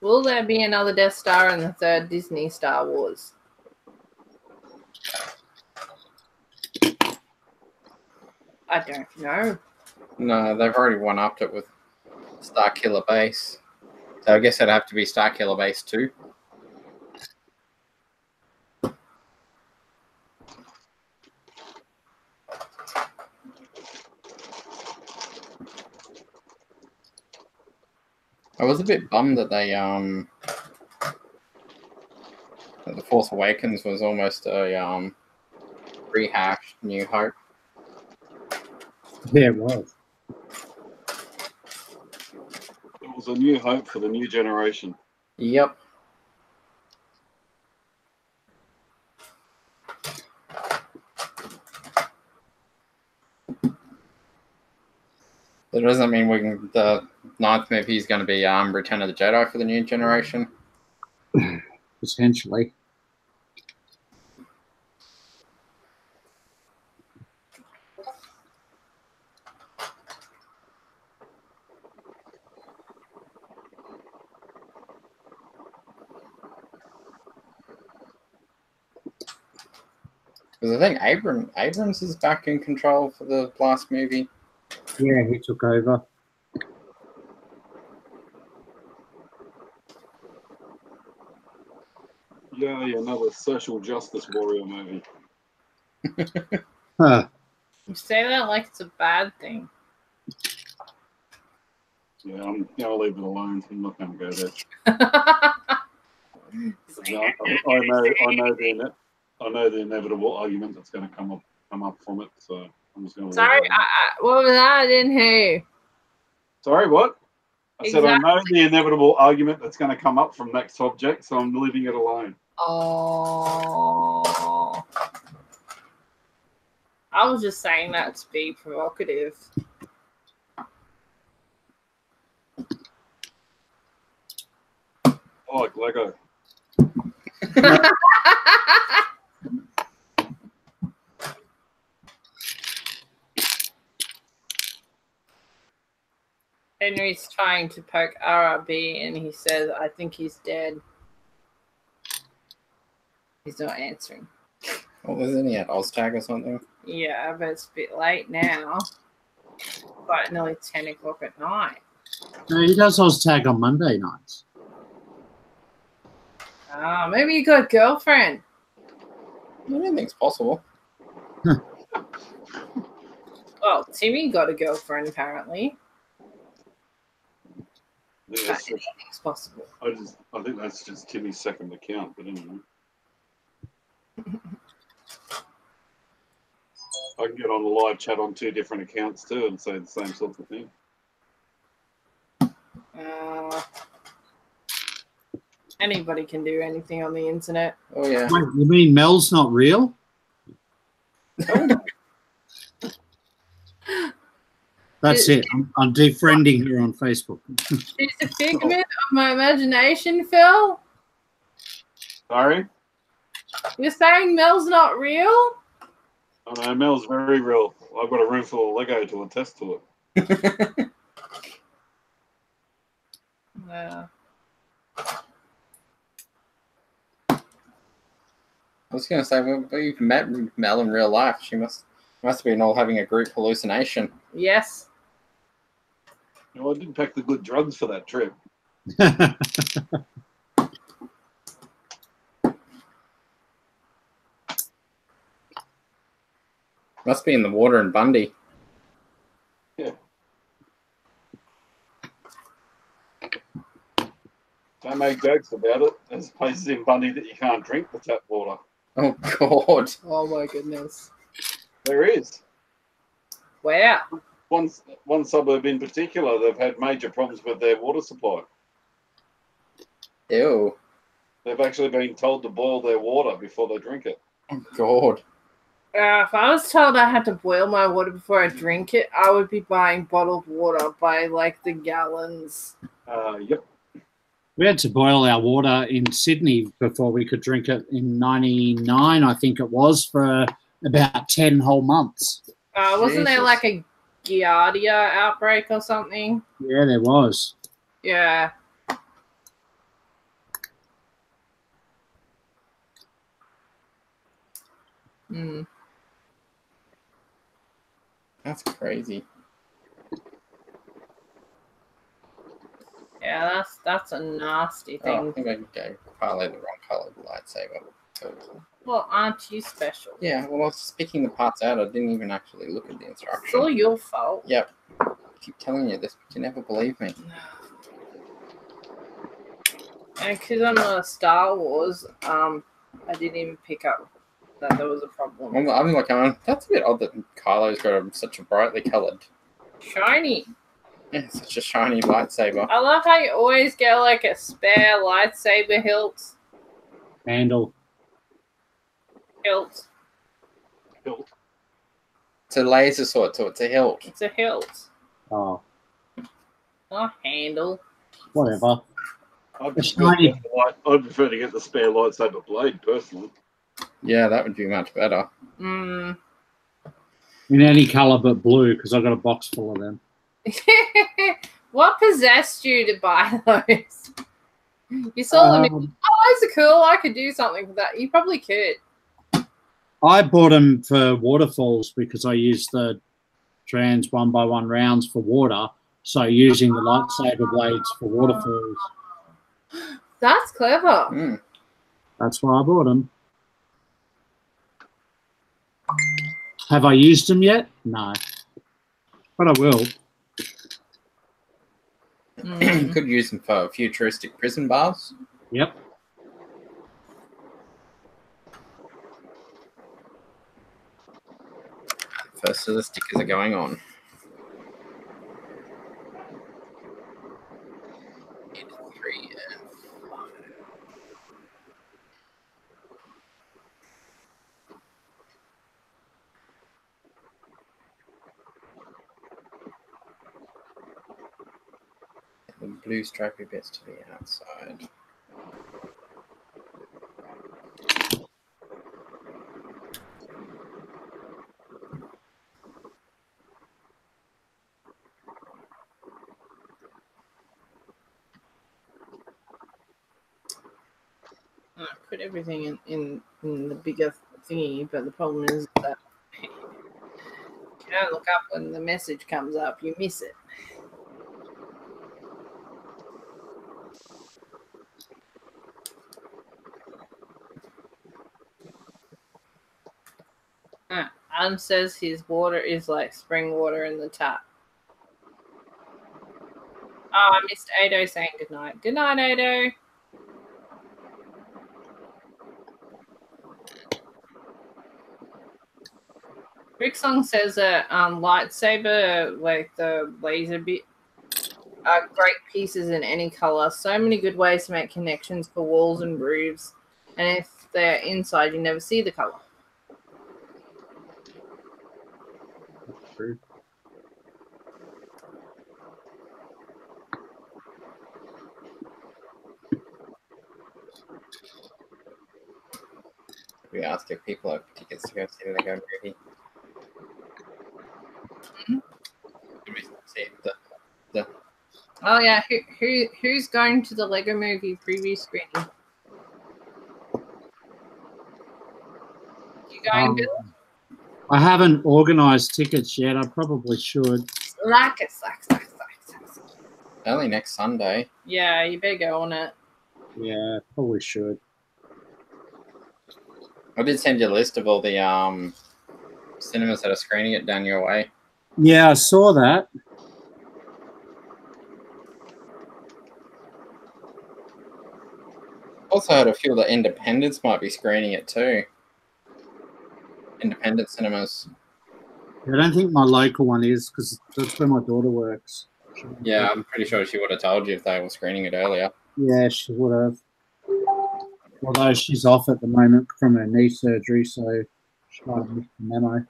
Will there be another Death Star in the third Disney Star Wars? I don't know. No, they've already one-upped it with Starkiller Base. So I guess it'd have to be Starkiller Base 2. I was a bit bummed that they that The Force Awakens was almost a rehashed New Hope. Yeah, it was. It was a new hope for the new generation. Yep. That doesn't mean we can. The ninth movie is going to be Return of the Jedi for the new generation. Potentially. Because I think Abrams is back in control for the last movie. Yeah, he took over. Yeah, another social justice warrior movie. Huh. You say that like it's a bad thing. Yeah, I'm gonna leave it alone. I'm not gonna go there. I know the inevitable argument that's going to come up from it. So I'm just going to. Sorry, what was that? I didn't hear you. Sorry, what? I said I Exactly. know the inevitable argument that's going to come up from that subject, so I'm leaving it alone. Oh. I was just saying that to be provocative. I like Lego. Henry's trying to poke RRB and he says, I think he's dead. He's not answering. What was it? He had Oztag or something? Yeah, but it's a bit late now. But nearly 10 o'clock at night. No, he does Oztag on Monday nights. Maybe you got a girlfriend. I don't think it's possible. Well, Timmy got a girlfriend apparently. Yeah, It's possible. I think that's just Timmy's second account, but anyway. I can get on a live chat on 2 different accounts too and say the same sort of thing. Anybody can do anything on the internet. Oh yeah. Wait, you mean Mel's not real? That's it. I'm defriending her on Facebook. She's a figment of my imagination, Phil. Sorry? You're saying Mel's not real? Oh no, Mel's very real. I've got a room full of Lego to attest to it. Yeah. I was going to say, well, you've met Mel in real life. She must have been all having a group hallucination. Yes. No, I didn't pack the good drugs for that trip. Must be in the water in Bundy. Yeah. Don't make jokes about it. There's places in Bundy that you can't drink the tap water. Oh, God. Oh, my goodness. There is. Wow. One suburb in particular, they've had major problems with their water supply. Ew. They've actually been told to boil their water before they drink it. Oh, God. If I was told I had to boil my water before I drink it, I would be buying bottled water by, like, the gallons. Yep. We had to boil our water in Sydney before we could drink it in 99, I think it was, for about 10 whole months. Wasn't there Jesus. like a Giardia outbreak or something? Yeah, there was. Yeah. That's crazy. Yeah, that's a nasty Oh, I thing. think I gave Carly the wrong colored lightsaber. Well, aren't you special? Yeah, well, I was just picking the parts out. I didn't even actually look at the It's instructions. all your fault. Yep. I keep telling you this, but you never believe me. And because I'm not a Star Wars, I didn't even pick up that there was a problem. Well, I'm like, that's a bit odd that Kylo's got such a brightly coloured, Shiny. yeah, such a shiny lightsaber. I love how you always get like a spare lightsaber hilt. Handle. Hilt. Hilt. It's a laser sword, so it's a hilt. It's a hilt. Oh, Not handle. whatever. I'd It's prefer, shiny. I'd prefer to get the spare lightsaber blade personally. Yeah, that would be much better. Mm. In any colour but blue, because I've got a box full of them. What possessed you to buy those? You saw them. Oh, those are cool. I could do something with that. You probably could. I bought them for waterfalls because I use the trans 1x1 rounds for water. So using the lightsaber blades for waterfalls. That's clever. Mm. That's why I bought them. Have I used them yet? No. But I will. Could use them for futuristic prison bars. Yep. First of the stickers are going on. The blue stripy bits to the outside. I put everything in the bigger thingy, but the problem is that you don't look up when the message comes up. You miss it. Adam says his water is like spring water in the tap. Oh, I missed Ado saying goodnight. Good night, Ado. Rick Song says that lightsaber, like the laser bit, are great pieces in any color. So many good ways to make connections for walls and roofs. And if they're inside, you never see the color. True. We ask if people have tickets to go see the Lego movie. Did we see the Oh yeah, who's going to the Lego Movie preview screening? You going, Bill? I haven't organised tickets yet. I probably should. Like it. only next Sunday? Yeah, you better go on it. Yeah, probably should. I did send you a list of all the cinemas that are screening it down your way. Yeah, I saw that. Also heard a few of the independents might be screening it too. Independent cinemas. I don't think my local one is because that's where my daughter works. Yeah, I'm pretty sure she would have told you if they were screening it earlier. Yeah, she would have. Although she's off at the moment from her knee surgery, so she might have missed the memo.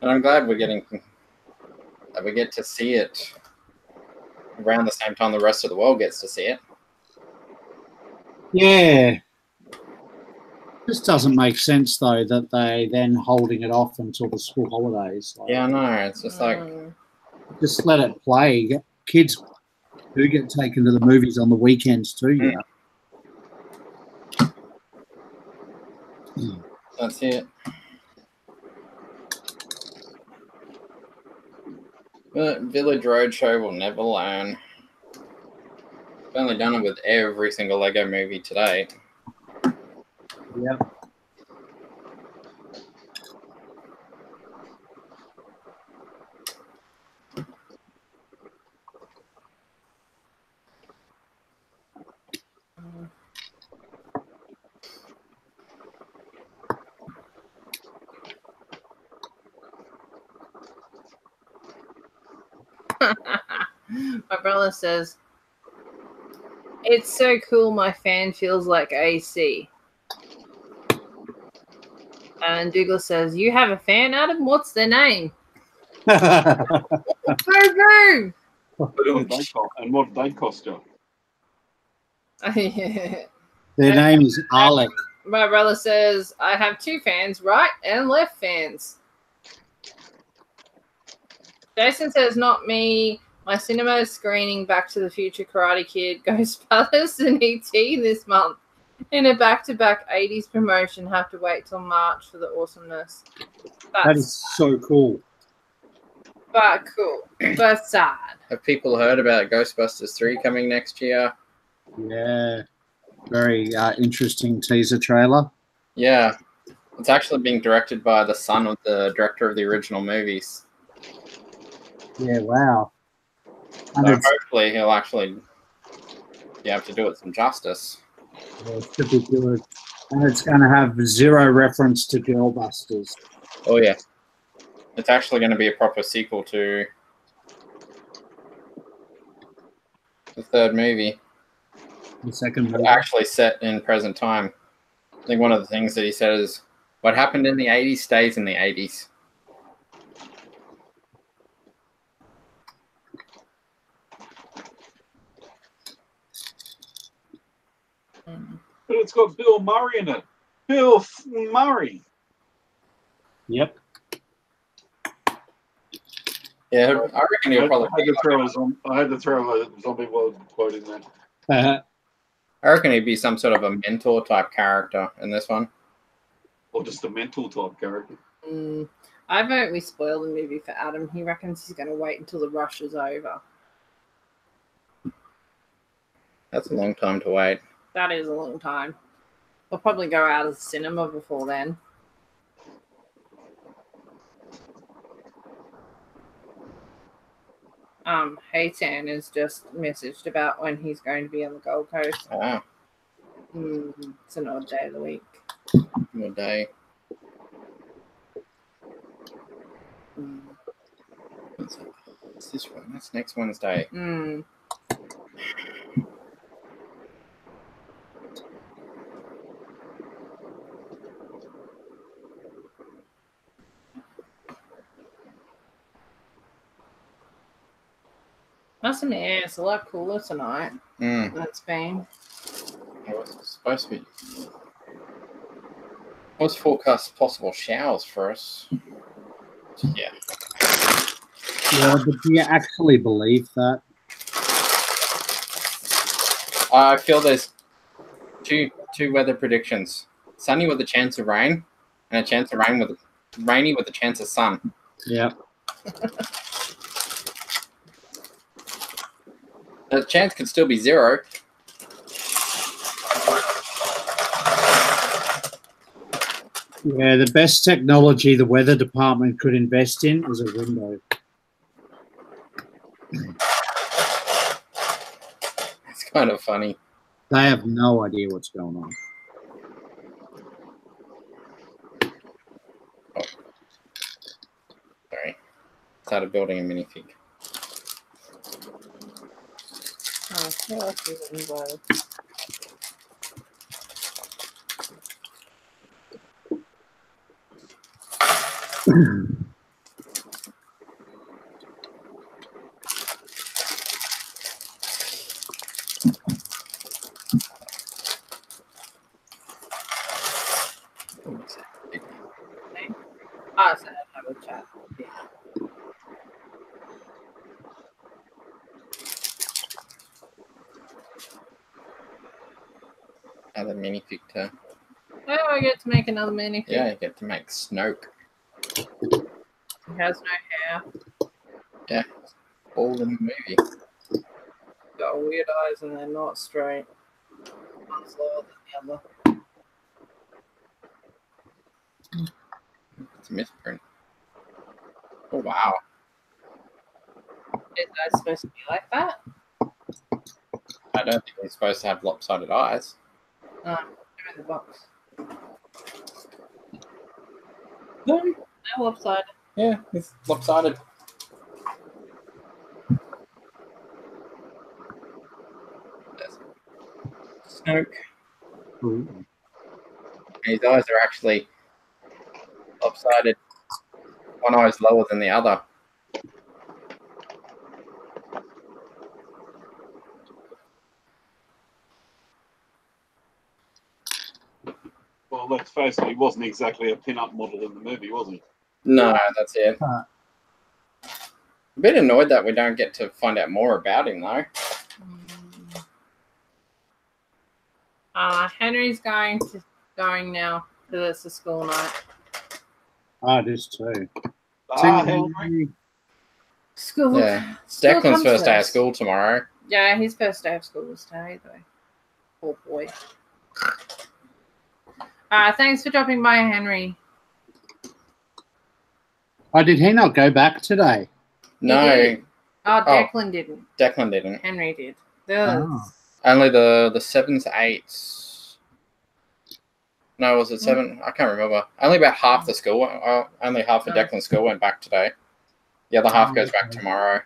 And I'm glad we get to see it around the same time the rest of the world gets to see it. Yeah. This doesn't make sense, though, that they then holding it off until the school holidays. Like, Yeah, I know. It's just like... just let it play. Kids do get taken to the movies on the weekends too, you know. That's it. But Village Roadshow will never learn. I've only done it with every single Lego movie to date. Yeah. My brother says, it's so cool my fan feels like AC. And Douglas says, you have a fan, Adam? What's their name? Boo-boo! What did they cost? And what did they cost you? Their name is Alec. My brother says, I have 2 fans, right and left fans. Jason says, not me. My cinema is screening Back to the Future, Karate Kid, Ghostbusters, and E.T. this month. In a back-to-back 80s promotion, have to wait till March for the awesomeness. That is so cool. But cool. But sad. Have people heard about Ghostbusters 3 coming next year? Yeah. Very interesting teaser trailer. Yeah. It's actually being directed by the son of the director of the original movies. Yeah, wow. And So hopefully he'll actually be able to do it some justice. yeah, it should be good. And it's going to have 0 reference to Girlbusters. Oh, yeah. It's actually going to be a proper sequel to the 3rd movie. The 2nd movie. Actually set in present time. I think one of the things that he said is, what happened in the 80s stays in the 80s. But it's got Bill Murray in it. Bill Murray. Yep. Yeah, I reckon he'll probably. I had to throw a Zombie World quote in there. I reckon he'd be some sort of a mentor type character in this one. Or just a mental type character. I vote we spoil the movie for Adam. He reckons he's going to wait until the rush is over. That's a long time to wait. That is a long time. We'll probably go out of the cinema before then. Haytan has just messaged about when he's going to be on the Gold Coast. Ah, It's an odd day of the week. good day. What's this one? That's next Wednesday. That's an air. It's a lot cooler tonight. That's been. It was supposed to be. What's forecast possible showers for us? Yeah. Yeah, but do you actually believe that? I feel there's two weather predictions: sunny with a chance of rain, and a chance of rain with rainy with a chance of sun. Yeah. The chance could still be 0. Yeah, the best technology the weather department could invest in is a window. It's kind of funny. They have no idea what's going on. Oh. Sorry. Started building a minifig. What else is involved? I said have a chat. Yeah. Another minifig to. Oh, I get to make another minifig. Yeah, you get to make Snoke. He has no hair. Yeah, all in the movie. Got weird eyes and they're not straight. One's lower than the other. It's a misprint. Oh wow! Is that supposed to be like that? I don't think he's supposed to have lopsided eyes. They're in the box. No. No lopsided. Yeah, it's lopsided. Snook. Ooh. His eyes are actually lopsided. One eye is lower than the other. Well, let's face it, he wasn't exactly a pin-up model in the movie, was he? No, that's it. A bit annoyed that we don't get to find out more about him, though. Henry's going now because it's a school night. Oh, it is too. Henry. School. Yeah. School Declan's comes first day of first. school tomorrow. Yeah, his first day of school was today, though. Poor boy. Thanks for dropping by, Henry. Oh, did he not go back today? No, did. Declan didn't. Declan didn't. Henry did. Oh. Only the 7s, 8s. No, was it 7? I can't remember. Only about half the school. Only half of Declan's school went back today. The other half goes back tomorrow.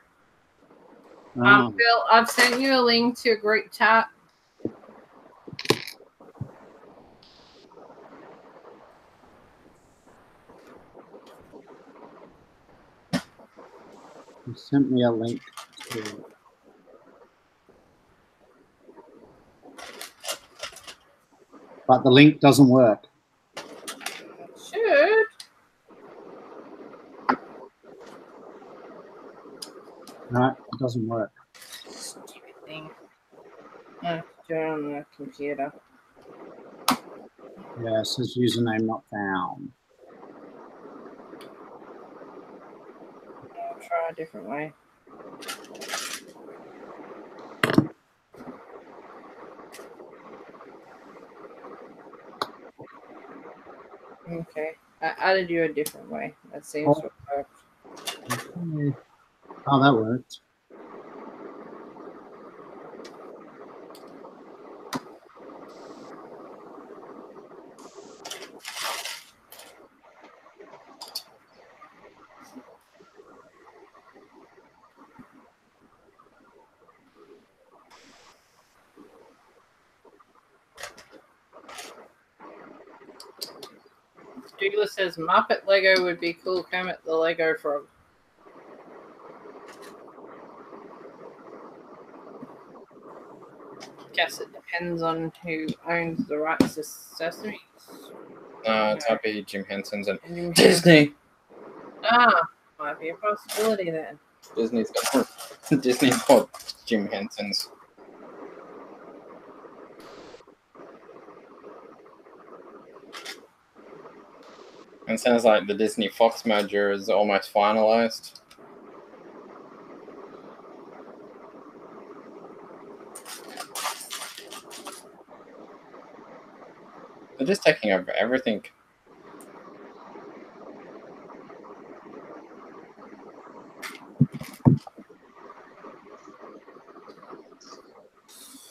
Oh. Phil, I've sent you a link to a group chat. You sent me a link to it. But the link doesn't work. Should. No, it doesn't work. Stupid thing. Do it on the computer. Yeah, it says username not found. I'll try a different way. Okay. I added you a different way. That seems to have worked. Okay. Oh, that worked. Douglas says Muppet Lego would be cool. Kermit the Lego Frog. Guess it depends on who owns the rights to Sesame. It's happy Jim Henson's and And Disney. Might be a possibility then. Disney's got Disney bought Jim Henson's. And it sounds like the Disney Fox merger is almost finalized. They're just taking over everything.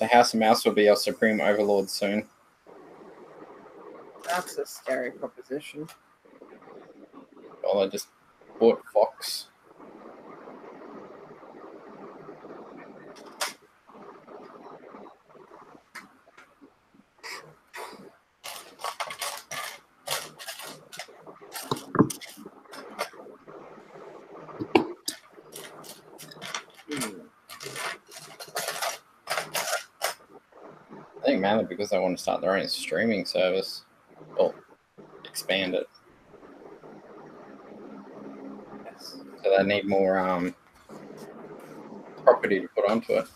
The House of Mouse will be our supreme overlord soon. That's a scary proposition. Well, I just bought Fox. I think mainly because they want to start their own streaming service. Well, expand it. Yes. So they need more property to put onto it.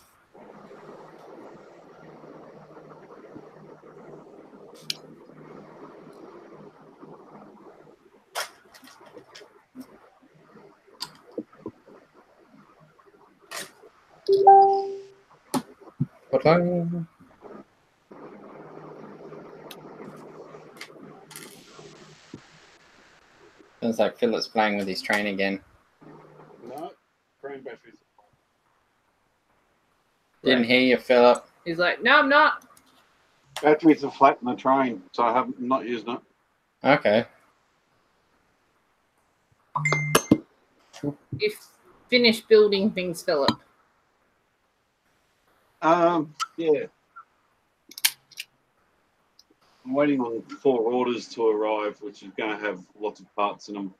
But sounds like Philip's playing with his train again. No, train batteries. Didn't hear you, Philip. He's like, no, I'm not. Batteries are flat in the train, so I have not used it. Okay. You finished building things, Philip. Yeah. I'm waiting on 4 orders to arrive, which is going to have lots of parts in them,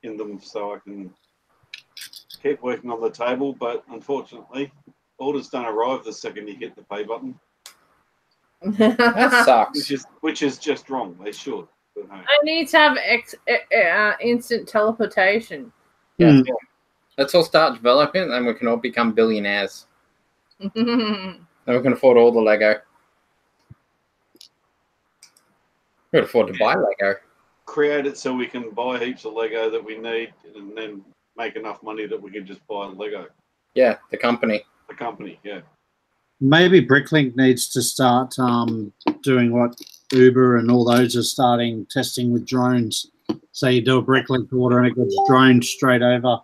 in them, so I can keep working on the table. But unfortunately, orders don't arrive the second you hit the pay button, That sucks. which is just wrong. They should. But no. I need to have instant teleportation. Yeah. Let's all start developing, and then we can all become billionaires. Then we can afford all the Lego. We can afford to buy Lego. Create it so we can buy heaps of Lego that we need, and then make enough money that we can just buy Lego. Yeah, the company. The company, yeah. Maybe Bricklink needs to start doing what Uber and all those are starting, testing with drones. So you do a Bricklink order and it gets droned straight over.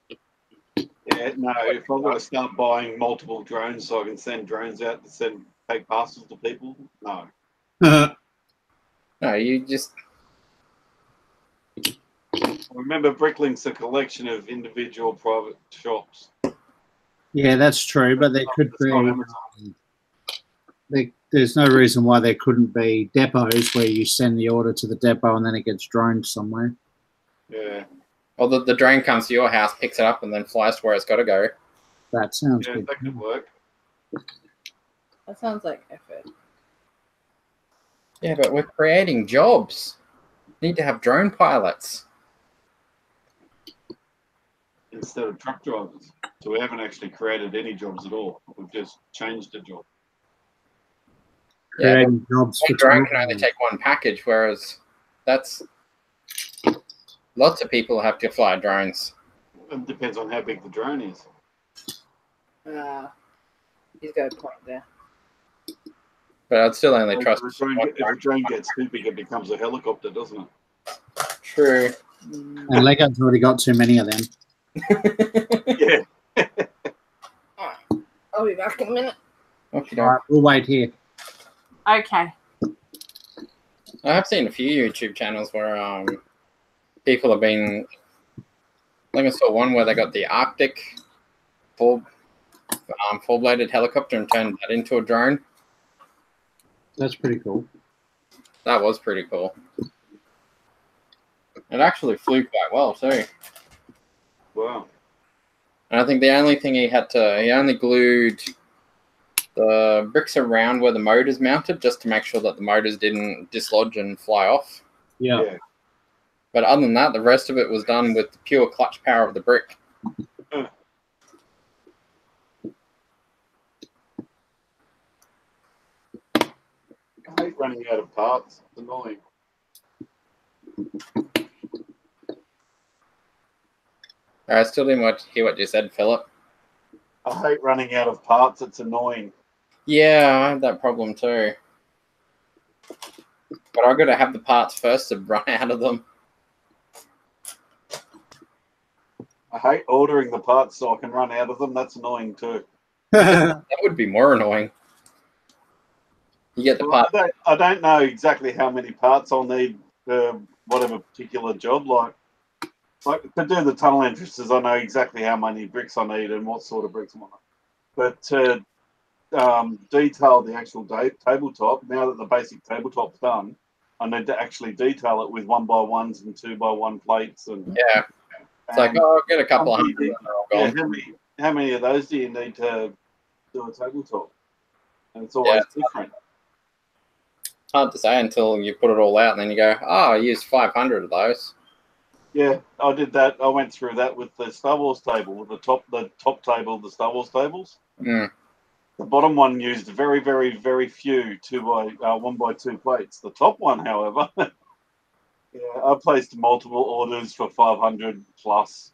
Yeah, no, if I've got to start buying multiple drones so I can send drones out to take parcels to people, no. No, you just... Remember, Bricklink's a collection of individual private shops. Yeah, that's true, but there could be... There's no reason why there couldn't be depots where you send the order to the depot and then it gets droned somewhere. Yeah. Or the drone comes to your house, picks it up, and then flies to where it's got to go. That sounds good. That could work. That sounds like effort. Yeah, but we're creating jobs. We need to have drone pilots. Instead of truck drivers. So we haven't actually created any jobs at all. We've just changed the job. Yeah, Creating jobs one for drone can only take one package, whereas that's... Lots of people have to fly drones. It depends on how big the drone is. He's got a point there. But I'd still only trust... If a drone gets too big, it becomes a helicopter, doesn't it? True. And Lego's already got too many of them. Yeah. I'll be back in a minute. Okay, All right, we'll wait here. Okay. I have seen a few YouTube channels where people have been... I think I saw one where they got the Arctic full-bladed helicopter and turned that into a drone. That's pretty cool. That was pretty cool. It actually flew quite well too. Wow. And I think the only thing he only glued the bricks around where the motor's mounted just to make sure that the motors didn't dislodge and fly off. Yeah. But other than that, the rest of it was done with the pure clutch power of the brick. I hate running out of parts. It's annoying. I still didn't hear what you said, Philip. I hate running out of parts. It's annoying. Yeah, I have that problem too. But I've got to have the parts first to run out of them. I hate ordering the parts so I can run out of them. That's annoying too. That would be more annoying. You get the part. I don't know exactly how many parts I'll need for whatever particular job. Like to do the tunnel entrances, I know exactly how many bricks I need and what sort of bricks I want. But to detail the actual tabletop, now that the basic tabletop's done, I need to actually detail it with 1x1s and 2x1 plates. And yeah, it's like, oh, I'll get a couple hundred. How many of those do you need to do a tabletop? And it's always different. Hard to say until you put it all out, and then you go, oh, I used 500 of those. Yeah, I did that. I went through that with the Star Wars table, the top table of the Star Wars tables. Mm. The bottom one used very, very, very few 1x2 plates. The top one, however, I placed multiple orders for 500 plus.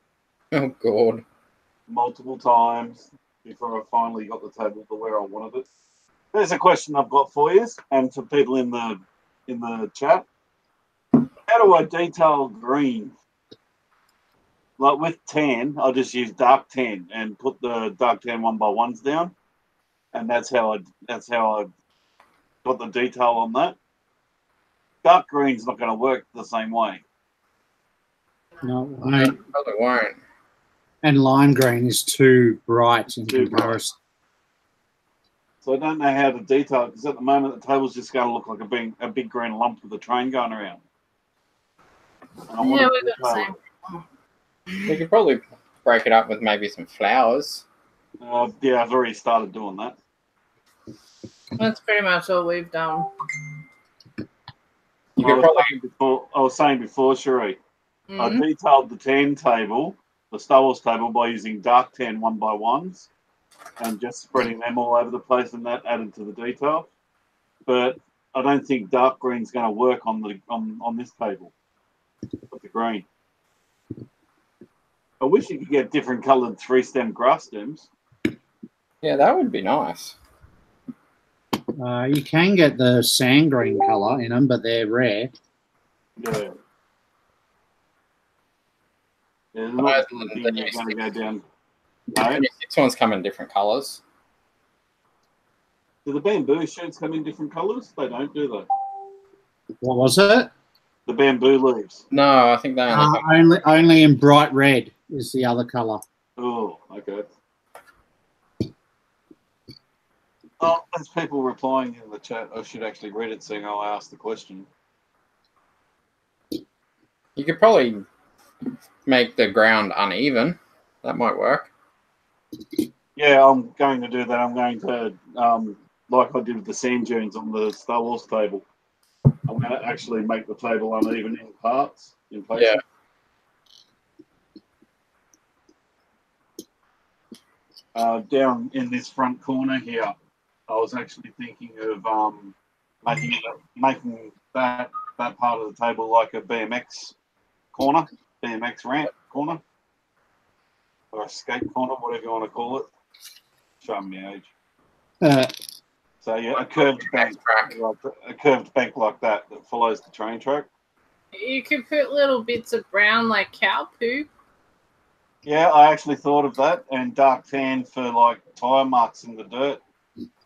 Oh God! Multiple times before I finally got the table to where I wanted it. There's a question I've got for you, and for people in the chat. How do I detail green? Like with tan, I'll just use dark tan and put the dark tan 1x1s down, and that's how I got the detail on that. Dark green's not going to work the same way. No, Probably won't. And lime green is too bright in comparison. So I don't know how to detail it, because at the moment the table's just going to look like a big green lump with a train going around. And I want Yeah, to we've got the detail same. We could probably break it up with maybe some flowers. it. Yeah, I've already started doing that. That's pretty much all we've done. You could probably I was saying before, Sheree, I Mhm. detailed the tan table, the Star Wars table, by using dark tan 1x1s and just spreading them all over the place, and that added to the detail. But I don't think dark green's going to work on this table with the green. I wish you could get different coloured 3-stem grass stems. yeah, that would be nice. You can get the sand green colour in them, but they're rare. Yeah. Yeah, But not the the thing new you're going to go six- down. The No? new 6 ones come in different colours. Do the bamboo shoots come in different colours? They don't, do they? What was it? The bamboo leaves. No, I think they only come Only in bright red is the other colour. Oh, okay. Oh, there's people replying in the chat. I should actually read it, seeing I asked the question. You could probably make the ground uneven. That might work. Yeah, I'm going to do that. I'm going to, like I did with the sand dunes on the Star Wars table, I'm going to actually make the table uneven in parts, in places. Yeah. Down in this front corner here, I was actually thinking of making that part of the table like a BMX corner, BMX ramp corner, or a skate corner, whatever you want to call it. Showing me age. So yeah, a curved bank like that follows the train track. You could put little bits of brown like cow poo. Yeah, I actually thought of that, and dark tan for like tire marks in the dirt.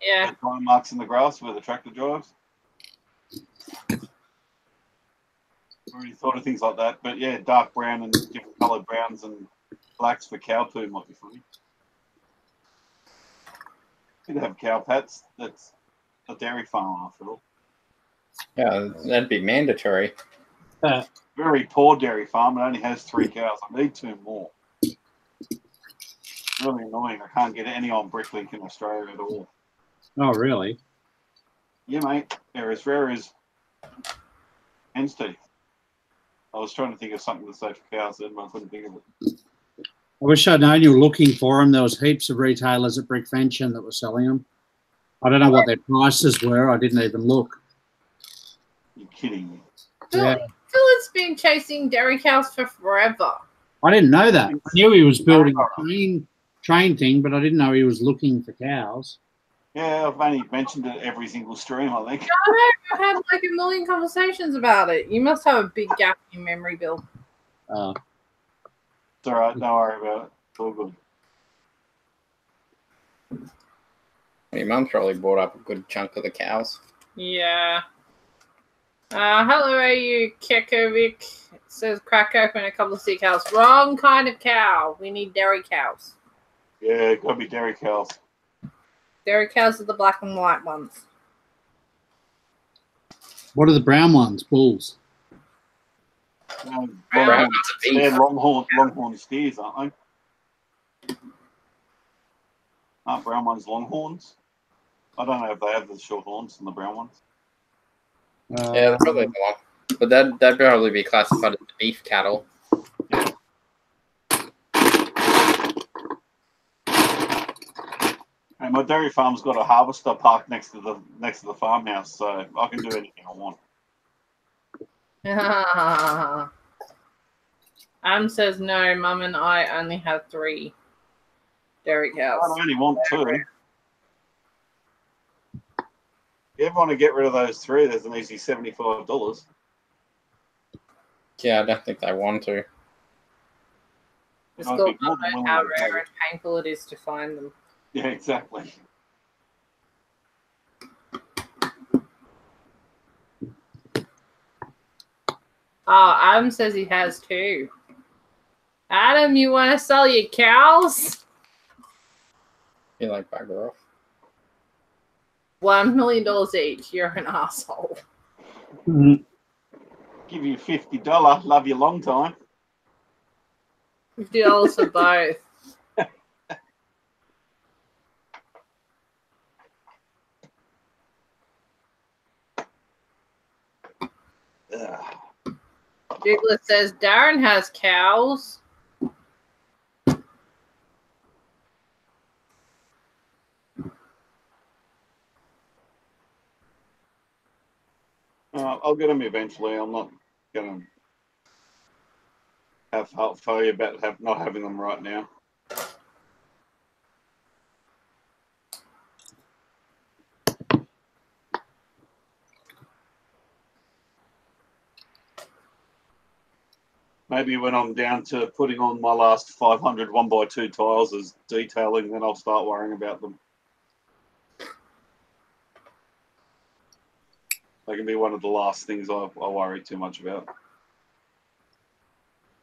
Yeah. And tire marks in the grass where the tractor drives. Already thought of things like that, but yeah, dark brown and different coloured browns and blacks for cow poo might be funny. You could have cow pats. That's a dairy farm after all. Yeah, that'd be mandatory. Very poor dairy farm. It only has 3 cows. I need 2 more. Really annoying. I can't get any on Bricklink in Australia at all. Oh, really? Yeah, mate. They're as rare as hen's teeth. I was trying to think of something to say for cows then, but I couldn't think of it. I wish I'd known you were looking for them. There was heaps of retailers at Brickvention that were selling them. I don't know what their prices were. I didn't even look. You're kidding me. Yeah. Phil's been chasing dairy cows for forever. I didn't know that. I knew he was building a train thing, but I didn't know he was looking for cows. Yeah, I've only mentioned it every single stream, I think. I've had like a million conversations about it. You must have a big gap in your memory, Bill. It's all right. Don't worry about it. It's all good. Your mum probably bought up a good chunk of the cows. Yeah. Hello, are you Kekovic? It says crack open a couple of sea cows. Wrong kind of cow. We need dairy cows. Yeah, got to be dairy cows. Dairy cows are the black and white ones. What are the brown ones? Bulls. They're longhorn steers, aren't they? Aren't brown ones longhorns? I don't know if they have the short horns and the brown ones. Yeah, they're probably the one. But that'd probably be classified as beef cattle. Yeah. And my dairy farm's got a harvester parked next to the farmhouse, so I can do anything I want. Says no, Mum and I only have 3 dairy cows. I only want 2. If you ever want to get rid of those 3, there's an easy $75. Yeah, I don't think they want to. Just go on how rare and painful it is to find them. Yeah, exactly. Oh, Adam says he has 2. Adam, you want to sell your cows? You like bugger off. $1 million each. You're an asshole. Mhm. Give you $50. Love you long time. $50 for both. Ugh. Douglas says Darren has cows. I'll get them eventually. I'm not going to have heart failure about not having them right now. Maybe when I'm down to putting on my last 500 1x2 tiles as detailing, then I'll start worrying about them. They can be one of the last things I worry too much about.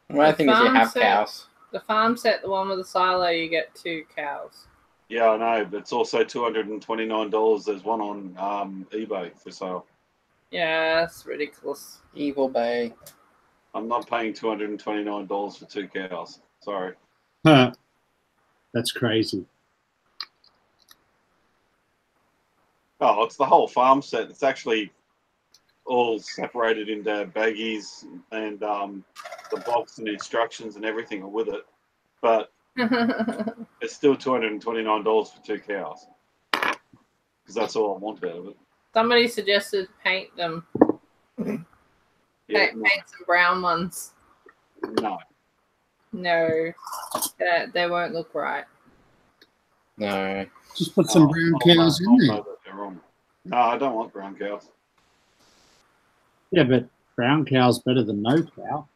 Well, I think if you have set- cows. The farm set, the one with the silo, you get 2 cows. Yeah, I know, but it's also $229. There's one on eBay for sale. Yeah, that's ridiculous. Evil Bay. I'm not paying $229 for 2 cows. Sorry. Huh. That's crazy. Oh, it's the whole farm set. It's actually all separated into baggies, and the box and the instructions and everything are with it. But it's still $229 for 2 cows. Because that's all I want out of it. Somebody suggested paint them. Yeah, Paint some brown ones. no. No, they won't look right. No. Just put some brown cows in there. They're wrong. No, I don't want brown cows. Yeah, but brown cow's better than no cow.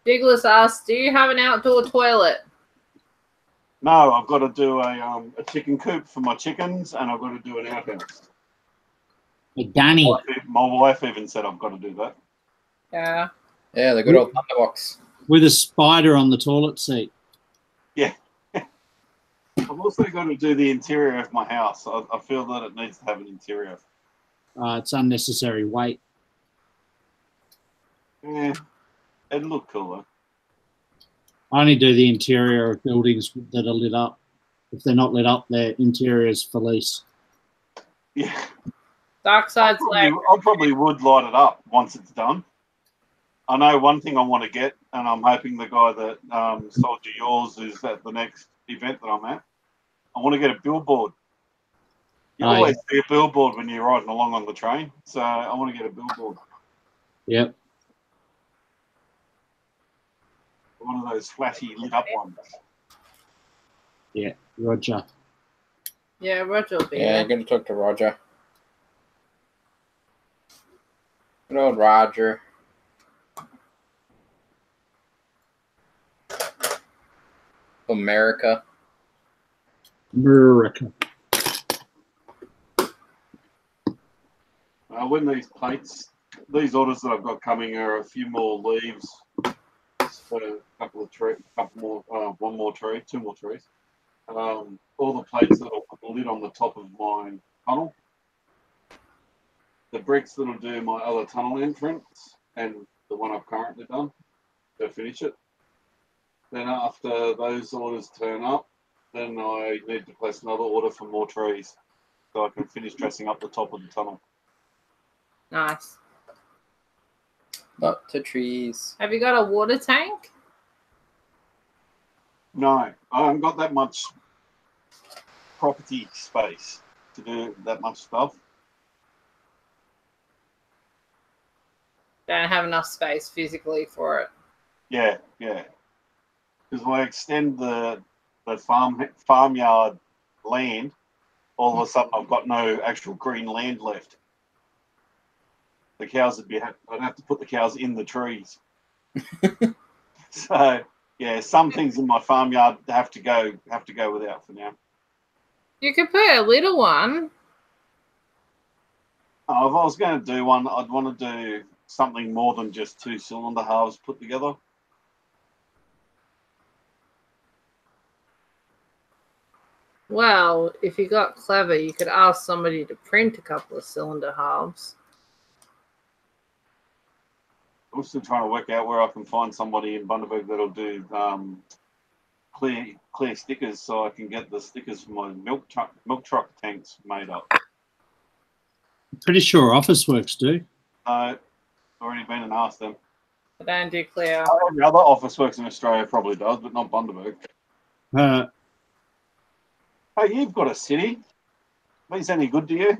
Douglas asks, do you have an outdoor toilet? No, I've got to do a chicken coop for my chickens, and I've got to do an outhouse. Hey, Danny. My wife even said I've got to do that. Yeah. Yeah, the good old thunderbox. With a spider on the toilet seat. Yeah. I've also got to do the interior of my house. I feel that it needs to have an interior. It's unnecessary weight. Yeah, it'd look cooler. I only do the interior of buildings that are lit up. If they're not lit up, their interiors for lease. Yeah. Dark side's I probably would light it up once it's done. I know one thing I want to get, and I'm hoping the guy that sold you yours is at the next event that I'm at. I want to get a billboard. You always see a billboard when you're riding along on the train, so I want to get a billboard. Yep. One of those flashy lit up ones. Yeah, Roger. Yeah, Roger will be Yeah, there. I'm going to talk to Roger. Good old Roger. America. When these orders that I've got coming are a few more leaves for a couple of trees, one more tree, 2 more trees. All the plates that'll put the lid on the top of my tunnel. The bricks that'll do my other tunnel entrance and the one I've currently done to finish it. Then after those orders turn up, then I need to place another order for more trees so I can finish dressing up the top of the tunnel. Nice. Lots of trees. Have you got a water tank? No, I haven't got that much property space to do that much stuff. Don't have enough space physically for it. Yeah. Because when I extend the farmyard land, all of a sudden I've got no actual green land left. The cows I'd have to put the cows in the trees. So yeah, some things in my farmyard have to go without for now. You could put a little one. If I was going to do one, I'd want to do something more than just 2 cylinder halves put together. Well, if you got clever, you could ask somebody to print a couple of cylinder halves. I'm still trying to work out where I can find somebody in Bundaberg that'll do clear stickers, so I can get the stickers for my milk truck tanks made up. Pretty sure Officeworks do. Already been and asked them. I don't do clear. Every other Officeworks in Australia probably does, but not Bundaberg. Hey, you've got a city. These any good to you?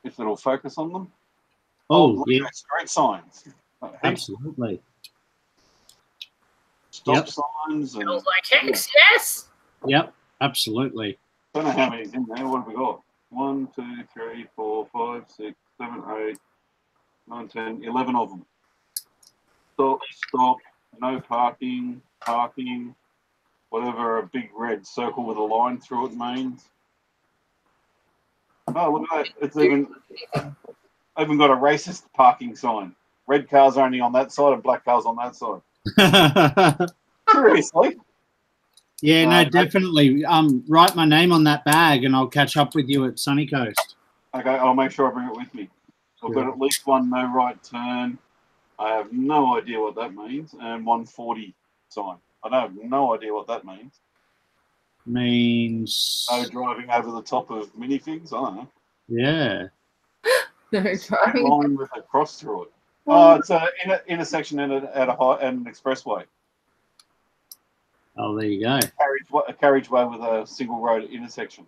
If it'll focus on them. Oh, yeah. Street signs. Absolutely. Stop signs. And, Feels like hex, yes. Yep, absolutely. I don't know how many's in there. What have we got? 1, 2, 3, 4, 5, 6, 7, 8, 9, 10, 11 of them. Stop, no parking, whatever a big red circle with a line through it means. Oh, look at that. It's even got a racist parking sign. Red cars only on that side and black cars on that side. Seriously? Yeah, no, definitely. Write my name on that bag and I'll catch up with you at Sunny Coast. Okay, I'll make sure I bring it with me. I've got at least one no right turn. I have no idea what that means. And 140 sign. I have no idea what that means. Means... No driving over the top of minifigs? I don't know. Yeah. No driving. Line with a cross through it. Oh, it's an intersection at an expressway. Oh, there you go. A carriageway with a single road intersection.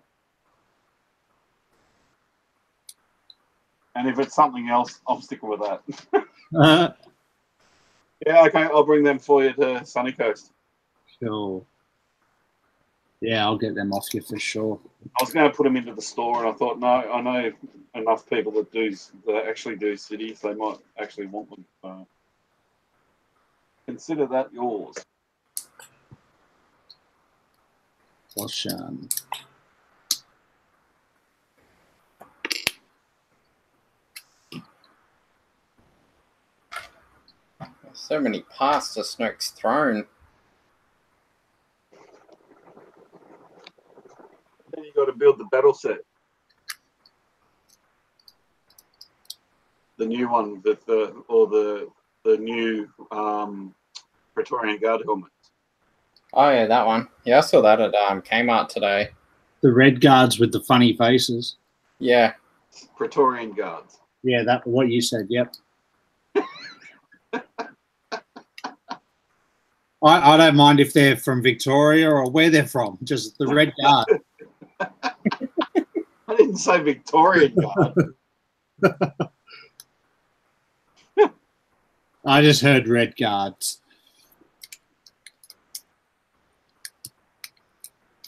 And if it's something else, I'm sticking with that. Yeah, okay, I'll bring them for you to Sunny Coast. Sure. Yeah, I'll get them off you for sure. I was going to put them into the store, and I thought, no, I know enough people that actually do cities. They might actually want them. So consider that yours. Awesome. So many parts to Snoke's throne. Then you got to build the battle set. The new one with the new Praetorian Guard helmet. Oh yeah, that one. Yeah, I saw that at Kmart today. The red guards with the funny faces. Yeah. Praetorian Guards. Yeah, that what you said. Yep. I don't mind if they're from Victoria or where they're from. Just the red guard. I didn't say Victorian Guard. I just heard red guards.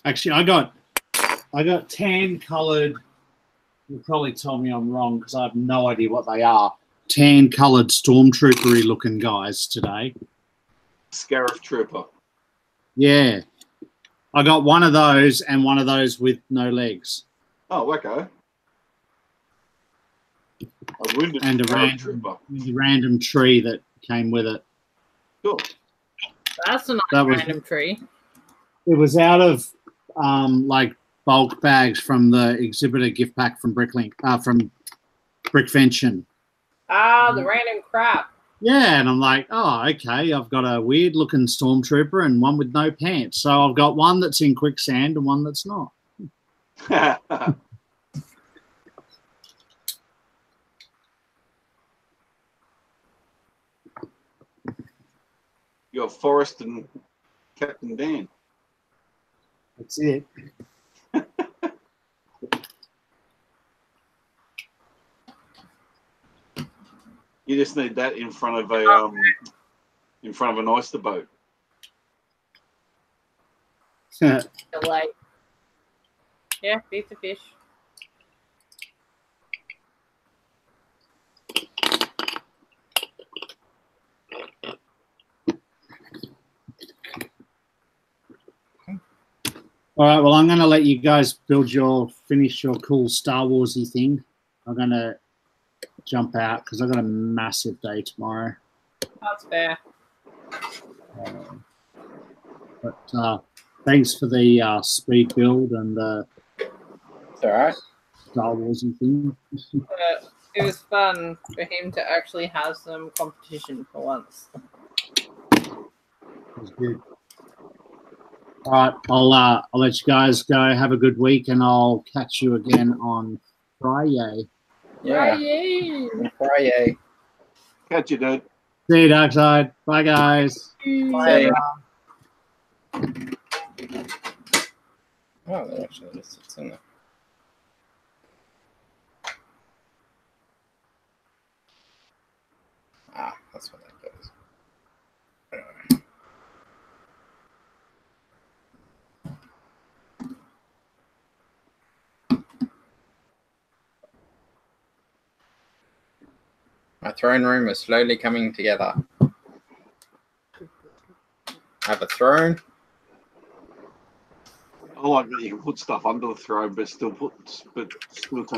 Actually, I got tan coloured. You probably tell me I'm wrong because I have no idea what they are. Tan coloured stormtroopery looking guys today. Scarif Trooper. Yeah. I got one of those and one of those with no legs. Oh, okay. And a random tree that came with it. Cool. That's a nice random tree. It was out of like bulk bags from the exhibitor gift pack from from Brickvention. Ah, the random crap. Yeah, and I'm like, oh, okay, I've got a weird-looking stormtrooper and one with no pants. So I've got one that's in quicksand and one that's not. You're Forrest and Captain Dan. That's it. You just need that in front of an oyster boat. Like, yeah, piece of fish. All right, well, I'm going to let you guys finish your cool Star Warsy thing. I'm going to jump out because I've got a massive day tomorrow. That's fair. Thanks for the speed build and the It's all right. Star Wars and thing. It was fun for him to actually have some competition for once. It was good. All right, I'll let you guys go. Have a good week, and I'll catch you again on Friday. Yeah. Yay! Friday. Catch you, dude. See you, Darkside. Bye, guys. Bye. Oh, that actually just sits in there. Ah, that's what that goes. My throne room is slowly coming together. I have a throne. I like that you can put stuff under the throne, but still turn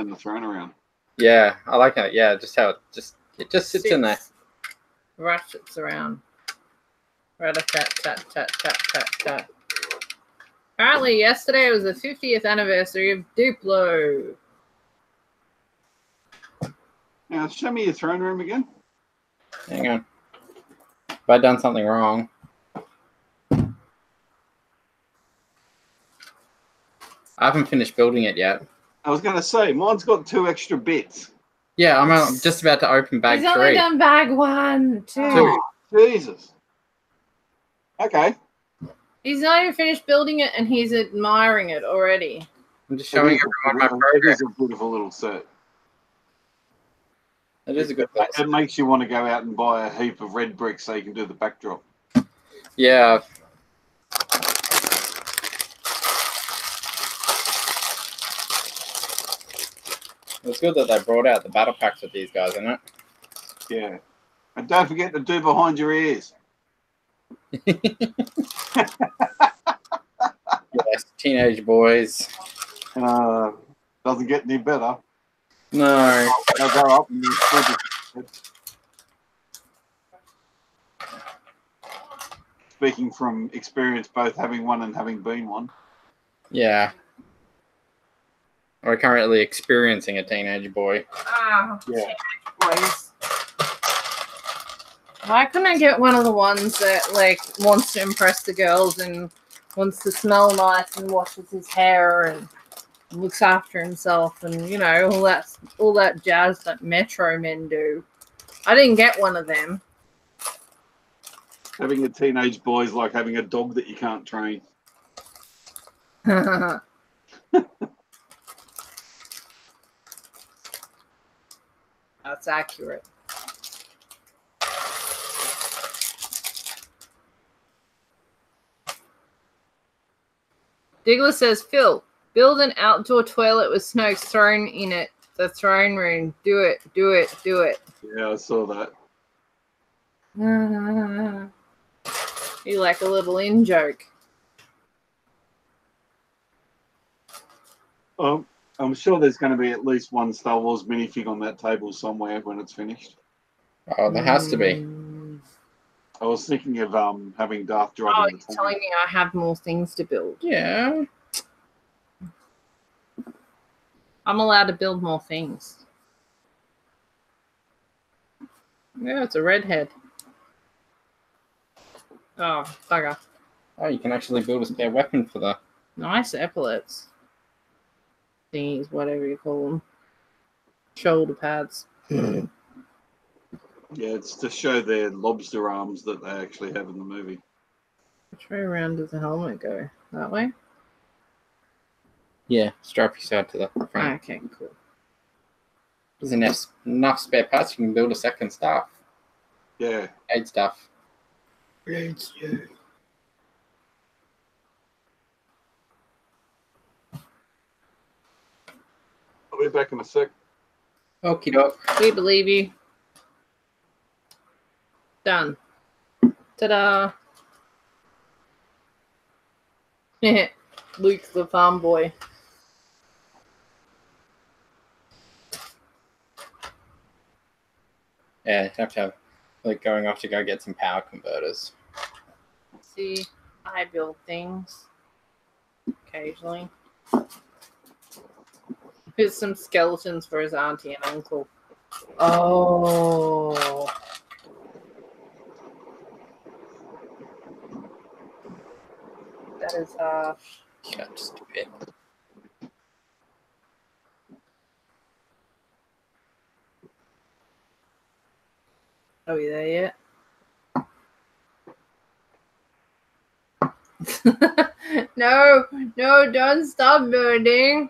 the throne around. Yeah, I like it. Yeah, just how it just sits in there. Ratchets around. Rat-a-tat-tat-tat-tat-tat-tat. Apparently, yesterday was the 50th anniversary of Duplo. Now, show me your throne room again. Hang on. Have I done something wrong? I haven't finished building it yet. I was going to say, mine's got 2 extra bits. Yeah, I'm just about to open bag He's 3. only done bag 1, 2. Oh, Jesus. Okay. He's not even finished building it, and he's admiring it already. I'm just showing everyone my It progress. is a beautiful little set. It is a good place. It makes you want to go out and buy a heap of red bricks so you can do the backdrop. Yeah. It's good that they brought out the battle packs with these guys, isn't it? Yeah. And don't forget to do behind your ears. Yes, teenage boys. Doesn't get any better. No. They'll go up and speaking from experience, both having one and having been one. Yeah. We're currently experiencing a teenage boy. Ah, Yeah. boys. Why couldn't I get one of the ones that like wants to impress the girls and wants to smell nice and washes his hair and looks after himself and all that jazz that Metro men do? I didn't get one of them. Having a teenage boy is like having a dog that you can't train. That's accurate. Diggler says, Phil, build an outdoor toilet with Snoke's throne in it. The throne room. Do it, do it, do it. Yeah, I saw that. You like a little in joke. I'm sure there's going to be at least one Star Wars minifig on that table somewhere when it's finished. Oh, there has to be. I was thinking of having Darth driving Oh, the you're tank. telling me I have more things to build. Yeah. I'm allowed to build more things. Yeah, it's a redhead. Oh, bugger. Oh, you can actually build a spare weapon for the... Nice epaulets. Thingies, whatever you call them. Shoulder pads. Yeah, it's to show their lobster arms that they actually have in the movie. Which way around does the helmet go? That way? Yeah, strap your side to the front. Okay, cool. There's enough spare parts, you can build a second staff. Yeah. 8 stuff. I'll be back in a sec. Okie doke. We believe you. Done. Ta-da! Luke's the farm boy. Yeah, you have to have, like, going off to go get some power converters. See, I build things. occasionally. Here's some skeletons for his auntie and uncle. Oh. That is harsh. Yeah, just a bit. Are we there yet? No, don't stop building.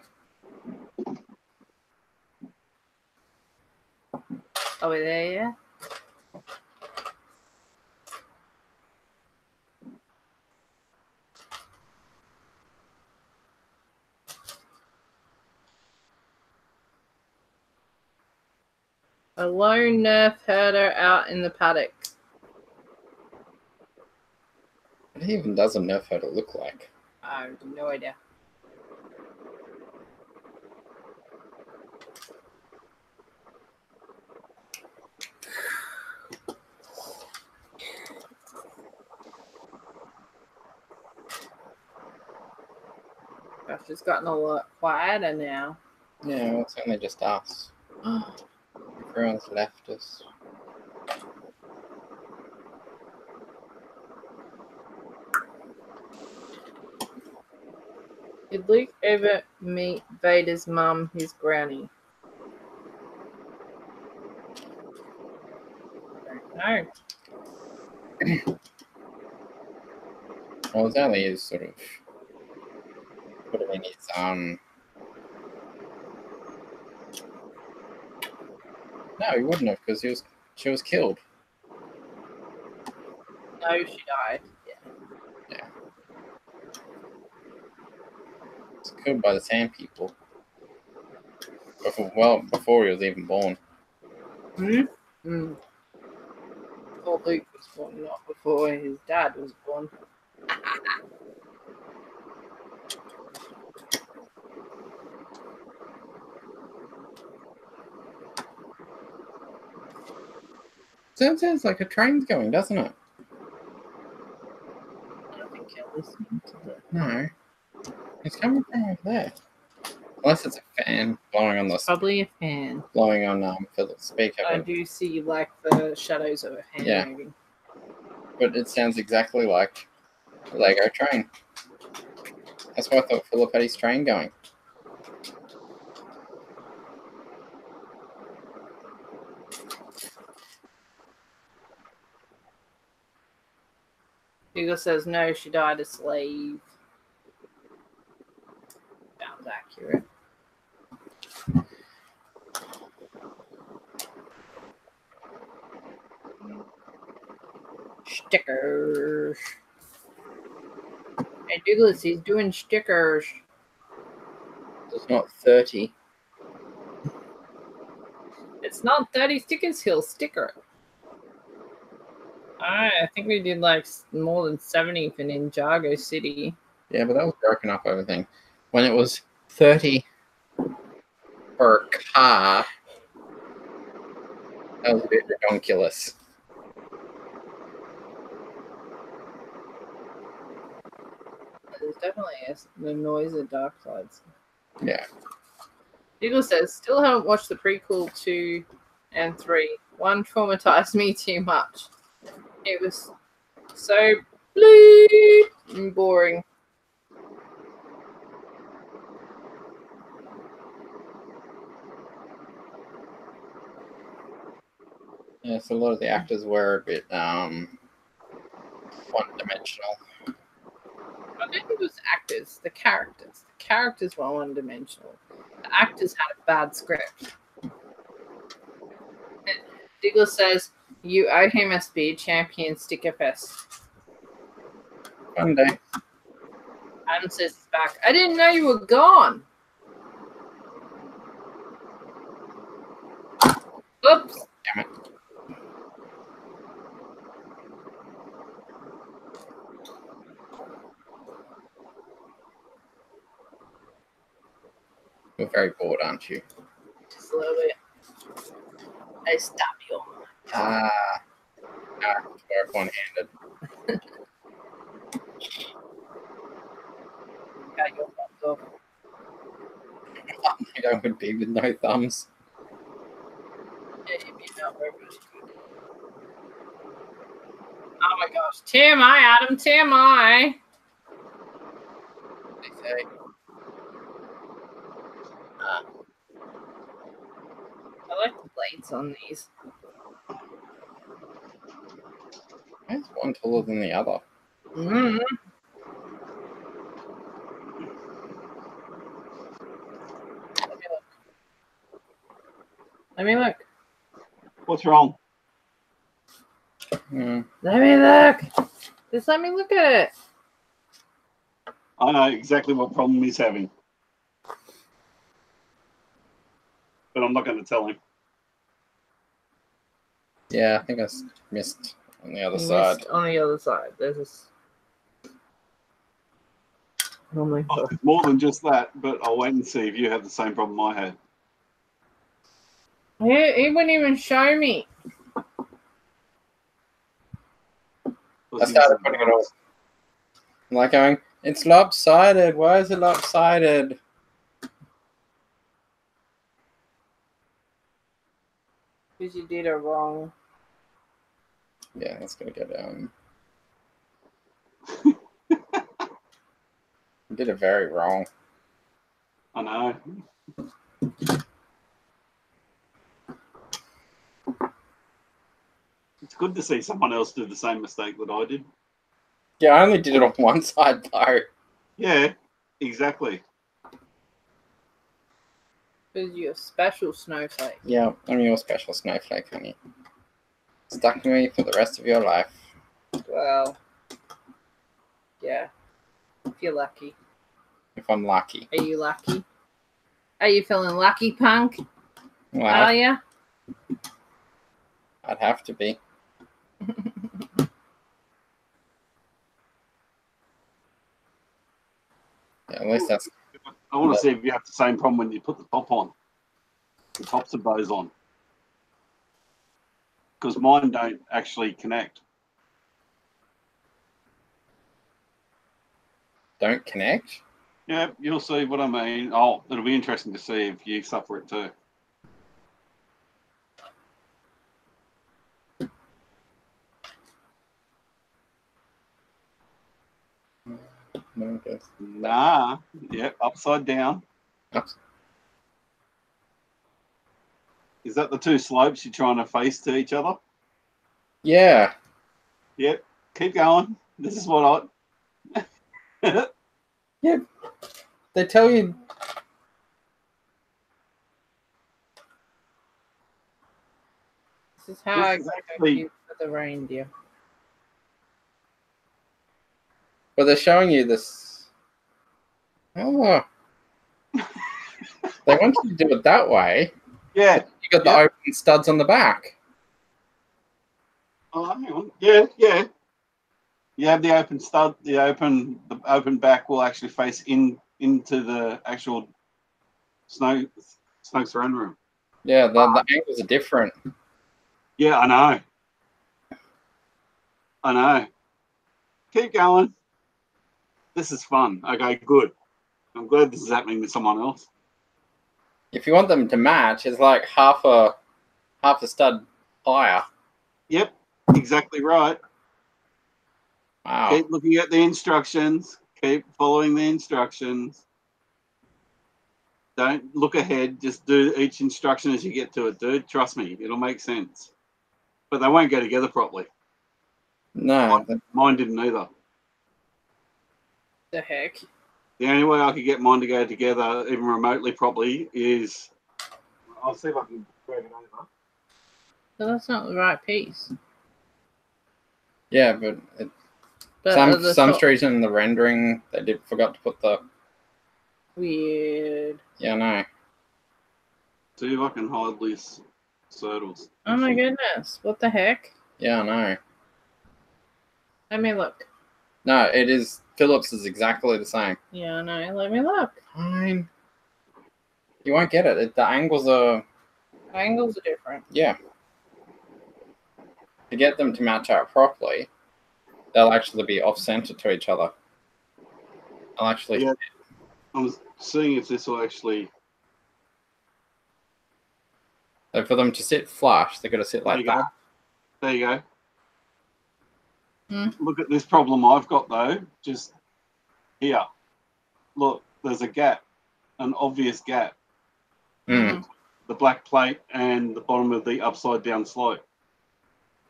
Are we there yet? A lone nerf herder out in the paddock. What even does a nerf herder look like? I have no idea. Gosh, it's gotten a lot quieter now. Yeah, well, it's only just us. Everyone's left us. Did Luke ever meet Vader's mum, his granny? I don't know. Well, it's only his sort of put him in his No, he wouldn't have because she was killed. No, she died. Yeah. It's killed by the Sand People. Before he was even born. Before Luke was born, not before his dad was born. Sounds like a train's going, doesn't it? I don't think you're listening to it. No. It's coming from over there. Unless it's a fan blowing on the Probably a fan. blowing on for the speaker. I do see like the shadows of a fan Yeah. moving. But it sounds exactly like a Lego train. That's why I thought Philip had his train going. Hugo says no, she died a slave. Sounds accurate. Stickers. Hey Douglas, he's doing stickers. It's not 30. It's not 30 stickers, he'll sticker it. I think we did like more than 70 for Ninjago City. Yeah, but that was broken up everything. When it was 30 per car, that was a bit ridiculous. There's definitely the noise of Dark Sides. Yeah. Eagle says, still haven't watched the prequel 2 and 3. 1 traumatized me too much. It was so bleep and boring. Yeah, so a lot of the actors were a bit one-dimensional. I don't think it was actors, the characters. The characters were one-dimensional. The actors had a bad script. Douglas says, you owe him a Speed Champion sticker fest. One day. Adam says he's back. I didn't know you were gone. Oops. Damn it. You're very bored, aren't you? Just a little bit. I stop you. Work one-handed. Got you. off. I think I would be with no thumbs. Yeah, you'd be not very much good. Oh my gosh. TMI, Adam, TMI. They say. I like the blades on these. Why is one taller than the other? Mm-hmm. Let me look. What's wrong? Hmm. Let me look. Just let me look at it. I know exactly what problem he's having. But I'm not going to tell him. Yeah, I think I missed on the other You side. missed on the other side. There's this. Oh my Oh, god. it's more than just that, but I'll wait and see if you have the same problem I had. He wouldn't even show me. I started putting it all. I'm like going, it's lopsided. Why is it lopsided? Because you did it wrong. Yeah, that's gonna go down. I did it very wrong. I know. It's good to see someone else do the same mistake that I did. Yeah, I only did it on one side though. Yeah, exactly. Because you're a special snowflake. Yeah, I'm your special snowflake, honey. Stuck with me for the rest of your life. Well, yeah. If you're lucky. If I'm lucky. Are you lucky? Are you feeling lucky, punk? Well, Are ya? I'd have to be. Yeah, at least that's. I want to see if you have the same problem when you put the top on. The tops of those on. Because mine don't actually connect. Don't connect? Yeah, you'll see what I mean. Oh, it'll be interesting to see if you suffer it too. No, I guess. Nah. Yep, upside down. Oops. Is that the two slopes you're trying to face to each other? Yeah. Yep. Keep going. This is what I. Yeah. They tell you. This is how I This is got actually- confused with the reindeer. But they're showing you this. Oh. They want you to do it that way. Yeah. You got the Yep. open studs on the back. Oh, hang on. Yeah. You have the open stud. The open back will actually face into the actual snow throne room. Yeah, the angles are different. Yeah, I know. Keep going. This is fun. Okay, good. I'm glad this is happening to someone else. If you want them to match, it's like half a stud higher. Yep, exactly right. Wow. Keep looking at the instructions. Keep following the instructions. Don't look ahead. Just do each instruction as you get to it, dude. Trust me, it'll make sense. But they won't go together properly. No. Mine didn't either. The heck? The only way I could get mine to go together, even remotely properly, is I'll see if I can drag it over. So that's not the right piece. Yeah, but But some reason in the rendering they forgot to put the. Weird. Yeah, no. See if I can hide these circles. Oh my goodness. What the heck? Yeah, I know. Let me look. No, it is. Phillips is exactly the same. Yeah, I know. Let me look. Fine. You won't get it. The angles are. Angles are different. Yeah. To get them to match out properly, they'll actually be off center to each other. I'll actually. Yeah. I'm seeing if this will actually. So for them to sit flush, they've got to sit There like you go. that. There you go. Hmm. Look at this problem I've got though. Just here. Look, there's a gap, an obvious gap. Mm. The black plate and the bottom of the upside down slope.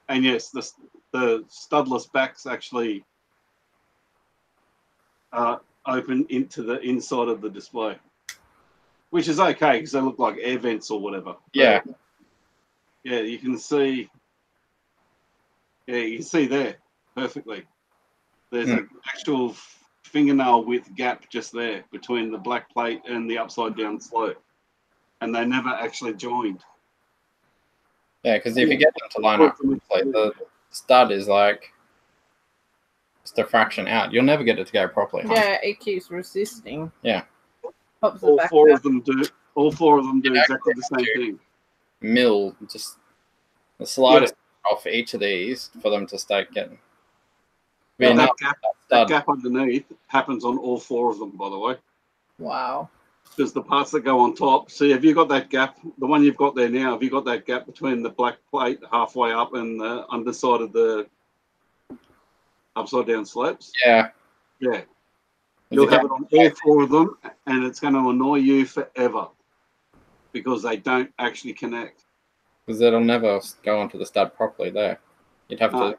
And yes, the studless backs actually open into the inside of the display, which is okay because they look like air vents or whatever. Yeah. But, yeah, you can see. Yeah, you can see there perfectly. There's an actual fingernail width gap just there between the black plate and the upside down slope, and they never actually joined. Yeah, because if you get them to line up properly, the stud is like just a fraction out. You'll never get it to go properly. Yeah, it keeps resisting. Yeah. Pops it All back four up. of them do. All four of them do Yeah, exactly the same thing. Mill just the slightest off each of these for them to start getting. Yeah, Enough that gap underneath happens on all four of them, by the way. Wow. Because the parts that go on top, see, have you got that gap, the one you've got there now, have you got that gap between the black plate halfway up and the underside of the upside down slopes? Yeah. Yeah. You'll have it on all four of them, and it's going to annoy you forever because they don't actually connect. Because it'll never go onto the stud properly there. You'd have to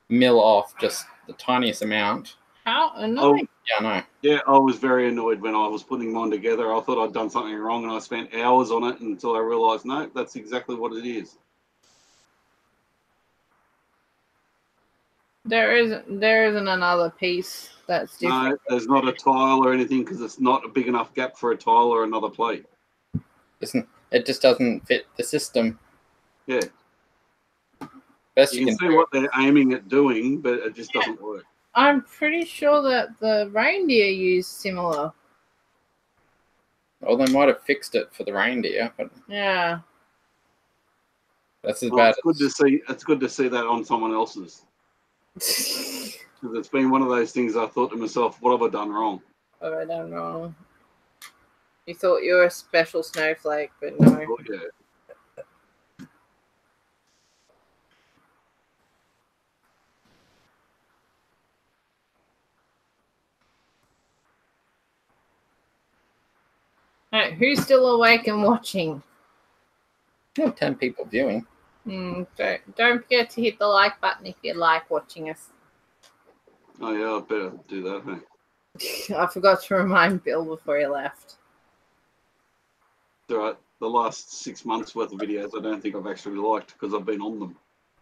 mill off just the tiniest amount. How annoying. Yeah, I know. Yeah, I was very annoyed when I was putting mine together. I thought I'd done something wrong, and I spent hours on it until I realised, no, that's exactly what it is. There isn't another piece that's different. No, there's not a tile or anything because it's not a big enough gap for a tile or another plate. It just doesn't fit the system. Yeah. Best You can see what they're aiming at doing, but it just doesn't work. I'm pretty sure that the reindeer used similar. Well, they might have fixed it for the reindeer, but Yeah. that's as bad. It's good to see that on someone else's. Because it's been one of those things I thought to myself, what have I done wrong? What have I done wrong? You thought you were a special snowflake, but no. Oh, yeah. Right, who's still awake and watching? 10 people viewing. Don't forget to hit the like button if you like watching us. Oh, yeah, I better do that, hey. I forgot to remind Bill before he left. It's all right. The last 6 months worth of videos I don't think I've actually liked because I've been on them.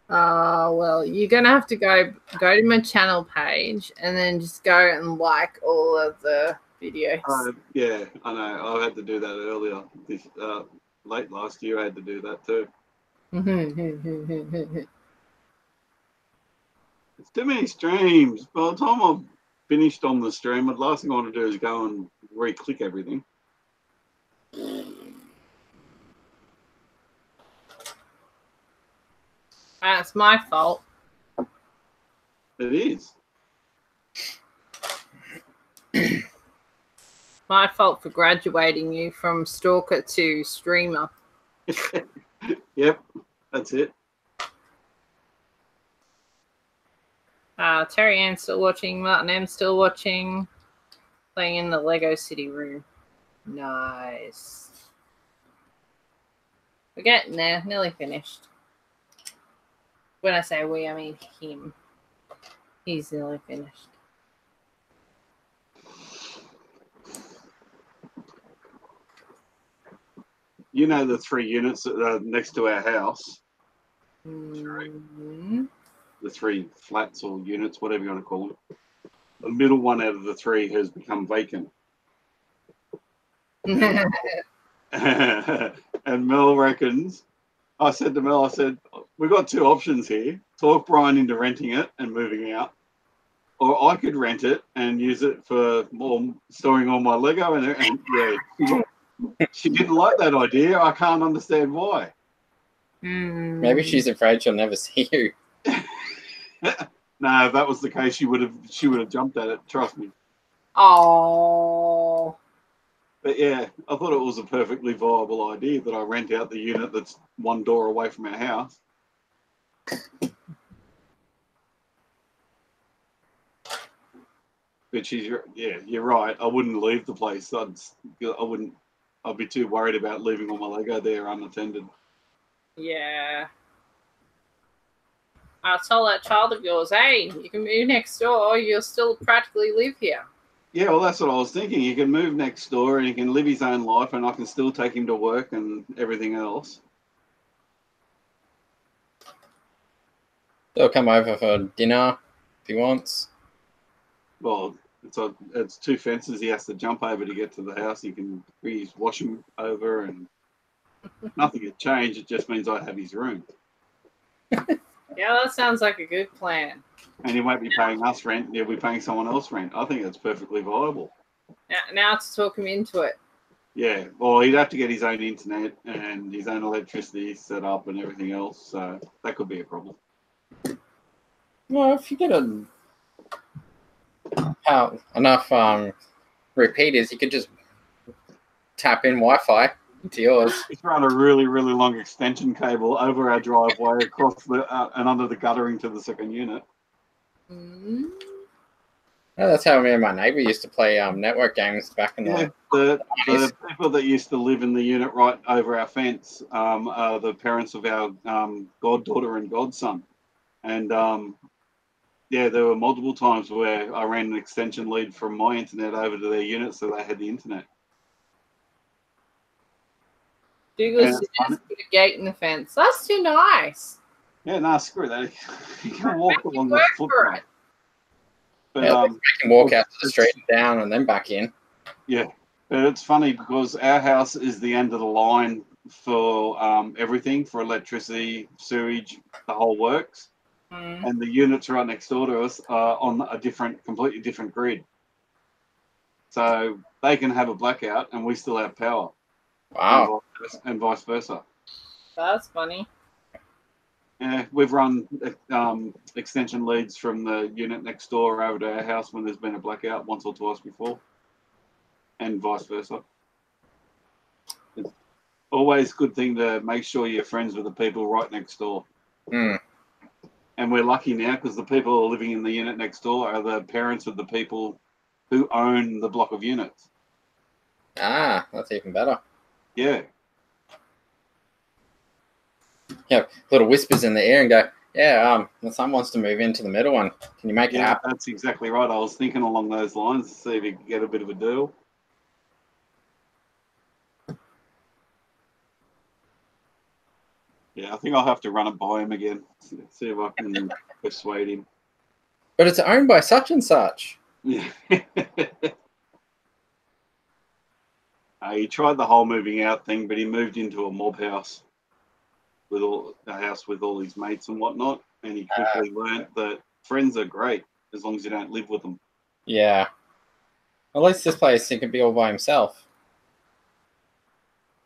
Well, you're going to have to go to my channel page and then just go and like all of the videos. Yeah, I know. I had to do that earlier. Late last year I had to do that too. It's too many streams. By the time I'm finished on the stream, the last thing I want to do is go and re-click everything. That's my fault. It is. My fault for graduating you from stalker to streamer. Yep, that's it. Terry Ann's still watching. Martin M's still watching. Playing in the Lego City room. Nice. We're getting there. Nearly finished. When I say we, I mean him. He's nearly finished. You know the 3 units that are next to our house? Mm-hmm. The 3 flats or units, whatever you want to call them. The middle one out of the 3 has become vacant. And Mel reckons, I said to Mel, we've got 2 options here. Talk Brian into renting it and moving out. Or I could rent it and use it for more storing all my Lego in it. And yeah, she didn't like that idea. I can't understand why. Maybe she's afraid she'll never see you. No, if that was the case, she would have jumped at it. Trust me. Oh. But yeah, I thought it was a perfectly viable idea that I rent out the unit that's one door away from our house. But you're right. I wouldn't leave the place. I'd be too worried about leaving all my Lego there unattended. Yeah. I told that child of yours, hey, you can move next door. You'll still practically live here. Yeah, well, that's what I was thinking. He can move next door and he can live his own life, and I can still take him to work and everything else. He'll come over for dinner if he wants. Well, it's 2 fences he has to jump over to get to the house. He can bring his washing over, and nothing had changed. It just means I have his room. Yeah, that sounds like a good plan. And he won't be paying us rent. He'll be paying someone else rent. I think it's perfectly viable. Now to talk him into it. Yeah, well, he'd have to get his own internet and his own electricity set up and everything else. So that could be a problem. Well, if you get enough repeaters, you could just tap in Wi-Fi into yours. He's run a really, really long extension cable over our driveway, across and under the guttering to the second unit. Mm-hmm. Oh, that's how me and my neighbour used to play network games back in the people that used to live in the unit right over our fence are the parents of our goddaughter and godson. And there were multiple times where I ran an extension lead from my internet over to their unit so they had the internet. Douglas just put a gate in the fence. That's too nice. Yeah, no, screw that. You can walk along the footpath. But you can walk out to the street and down and then back in. Yeah, but it's funny because our house is the end of the line for everything, for electricity, sewage, the whole works. And the units right next door to us are on a completely different grid. So they can have a blackout and we still have power. Wow. And vice versa. That's funny. Yeah, we've run extension leads from the unit next door over to our house when there's been a blackout once or twice before. And vice versa. It's always a good thing to make sure you're friends with the people right next door. And we're lucky now because the people living in the unit next door are the parents of the people who own the block of units. Ah, that's even better. Yeah. Yeah, little whispers in the air and go, yeah, my son wants to move into the middle one. Can you make it happen? That's exactly right. I was thinking along those lines to see if you could get a bit of a deal. Yeah, I think I'll have to run it by him again. See if I can persuade him. But it's owned by such and such. Yeah. He tried the whole moving out thing, but he moved into a mob house with all his mates and whatnot, and he quickly learnt that friends are great as long as you don't live with them. Yeah. At least this place he can be all by himself.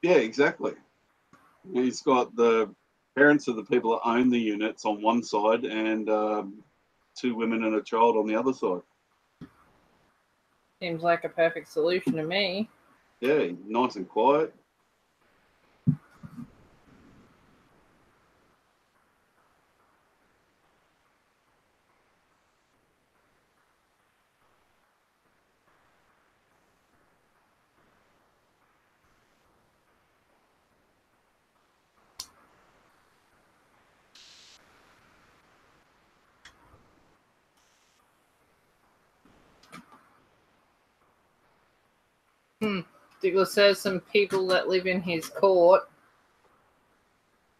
Yeah, exactly. He's got the parents of the people that own the units on one side and 2 women and a child on the other side. Seems like a perfect solution to me. Yeah, nice and quiet. Douglas says some people that live in his court,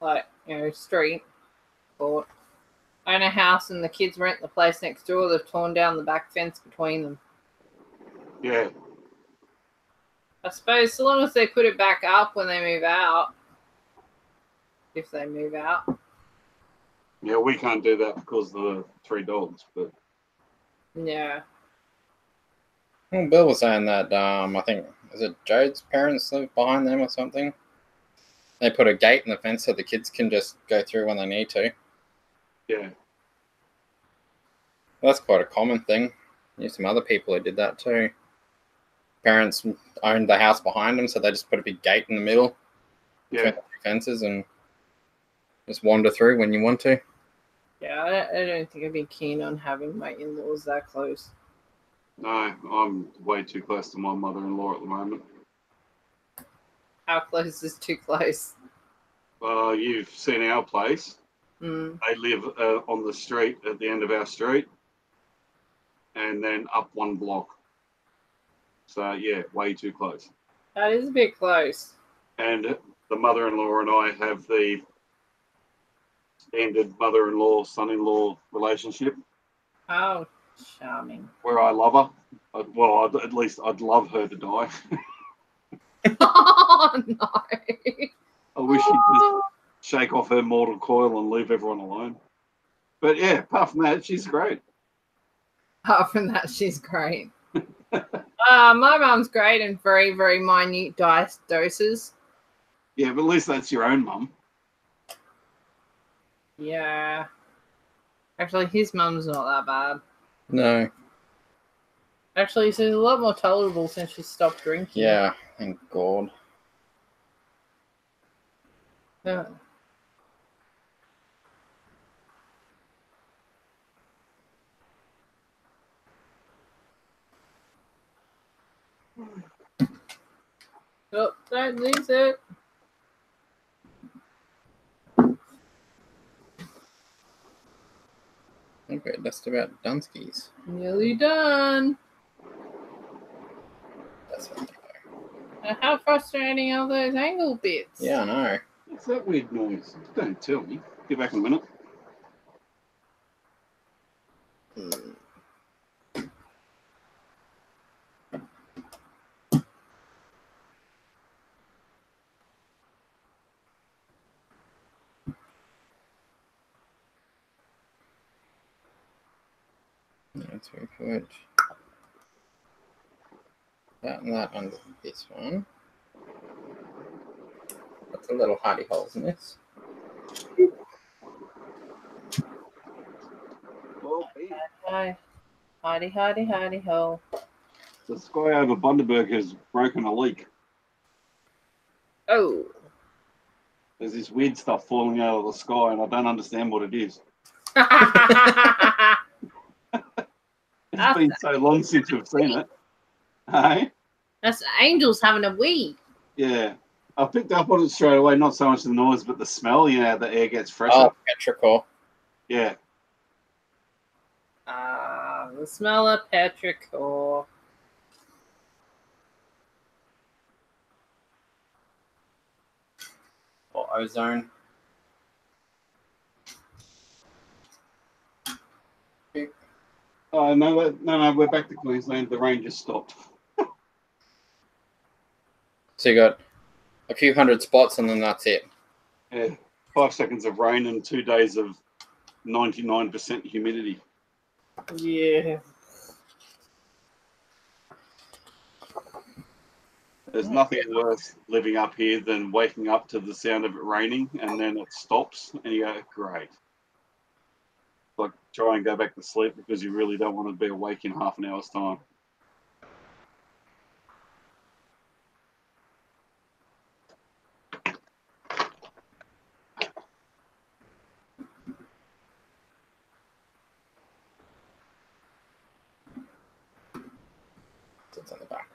like, street court, own a house and the kids rent the place next door. They've torn down the back fence between them. Yeah. I suppose so long as they put it back up when they move out. If they move out. Yeah, we can't do that because of the 3 dogs, but Yeah. Well, Bill was saying that I think is it Jode's parents live behind them or something. They put a gate in the fence so the kids can just go through when they need to. Yeah. Well, that's quite a common thing. There's some other people who did that too. parents owned the house behind them, so they just put a big gate in the middle Yeah. between the two fences and just wander through when you want to. Yeah, I don't think I'd be keen on having my in-laws that close. No, I'm way too close to my mother-in-law at the moment. How close is too close? You've seen our place. Mm. They live on the street at the end of our street, and then up one block. So yeah, way too close. That is a bit close. And the mother-in-law and I have the standard mother-in-law, son-in-law relationship Oh, charming. where I love her. At least I'd love her to die. Oh, no. I wish she'd just shake off her mortal coil and leave everyone alone. But yeah, apart from that, she's great. Apart from that, she's great. My mum's great in very, very minute doses. Yeah, but at least that's your own mum. Yeah. Actually, his mum's not that bad. No. Actually, she's a lot more tolerable since she stopped drinking. Yeah, thank God. Yeah. Oh, don't lose it. I think we're just about done skis. Nearly done. That's what How frustrating are those angle bits? Yeah, I know. What's that weird noise? Don't tell me. Get back in a minute. That's very good. That and that under this one. That's a little hardy holes in this. Well, Hi. Hidey ho. the sky over Bundaberg has broken a leak. Oh. There's this weird stuff falling out of the sky, and I don't understand what it is. It's been so long since we've seen it. Hey? That's angels having a wee. Yeah. I picked up on it straight away, not so much the noise, but the smell, the air gets fresher. Oh, petrichor. Yeah. The smell of petrichor. Or ozone. Oh, no, we're back to Queensland. The rain just stopped. So you got a few hundred spots and then that's it. Yeah. 5 seconds of rain and 2 days of 99% humidity. Yeah. There's nothing worse living up here than waking up to the sound of it raining and then it stops and you go, great. Like, try and go back to sleep because you really don't want to be awake in half an hour's time. It's on the back.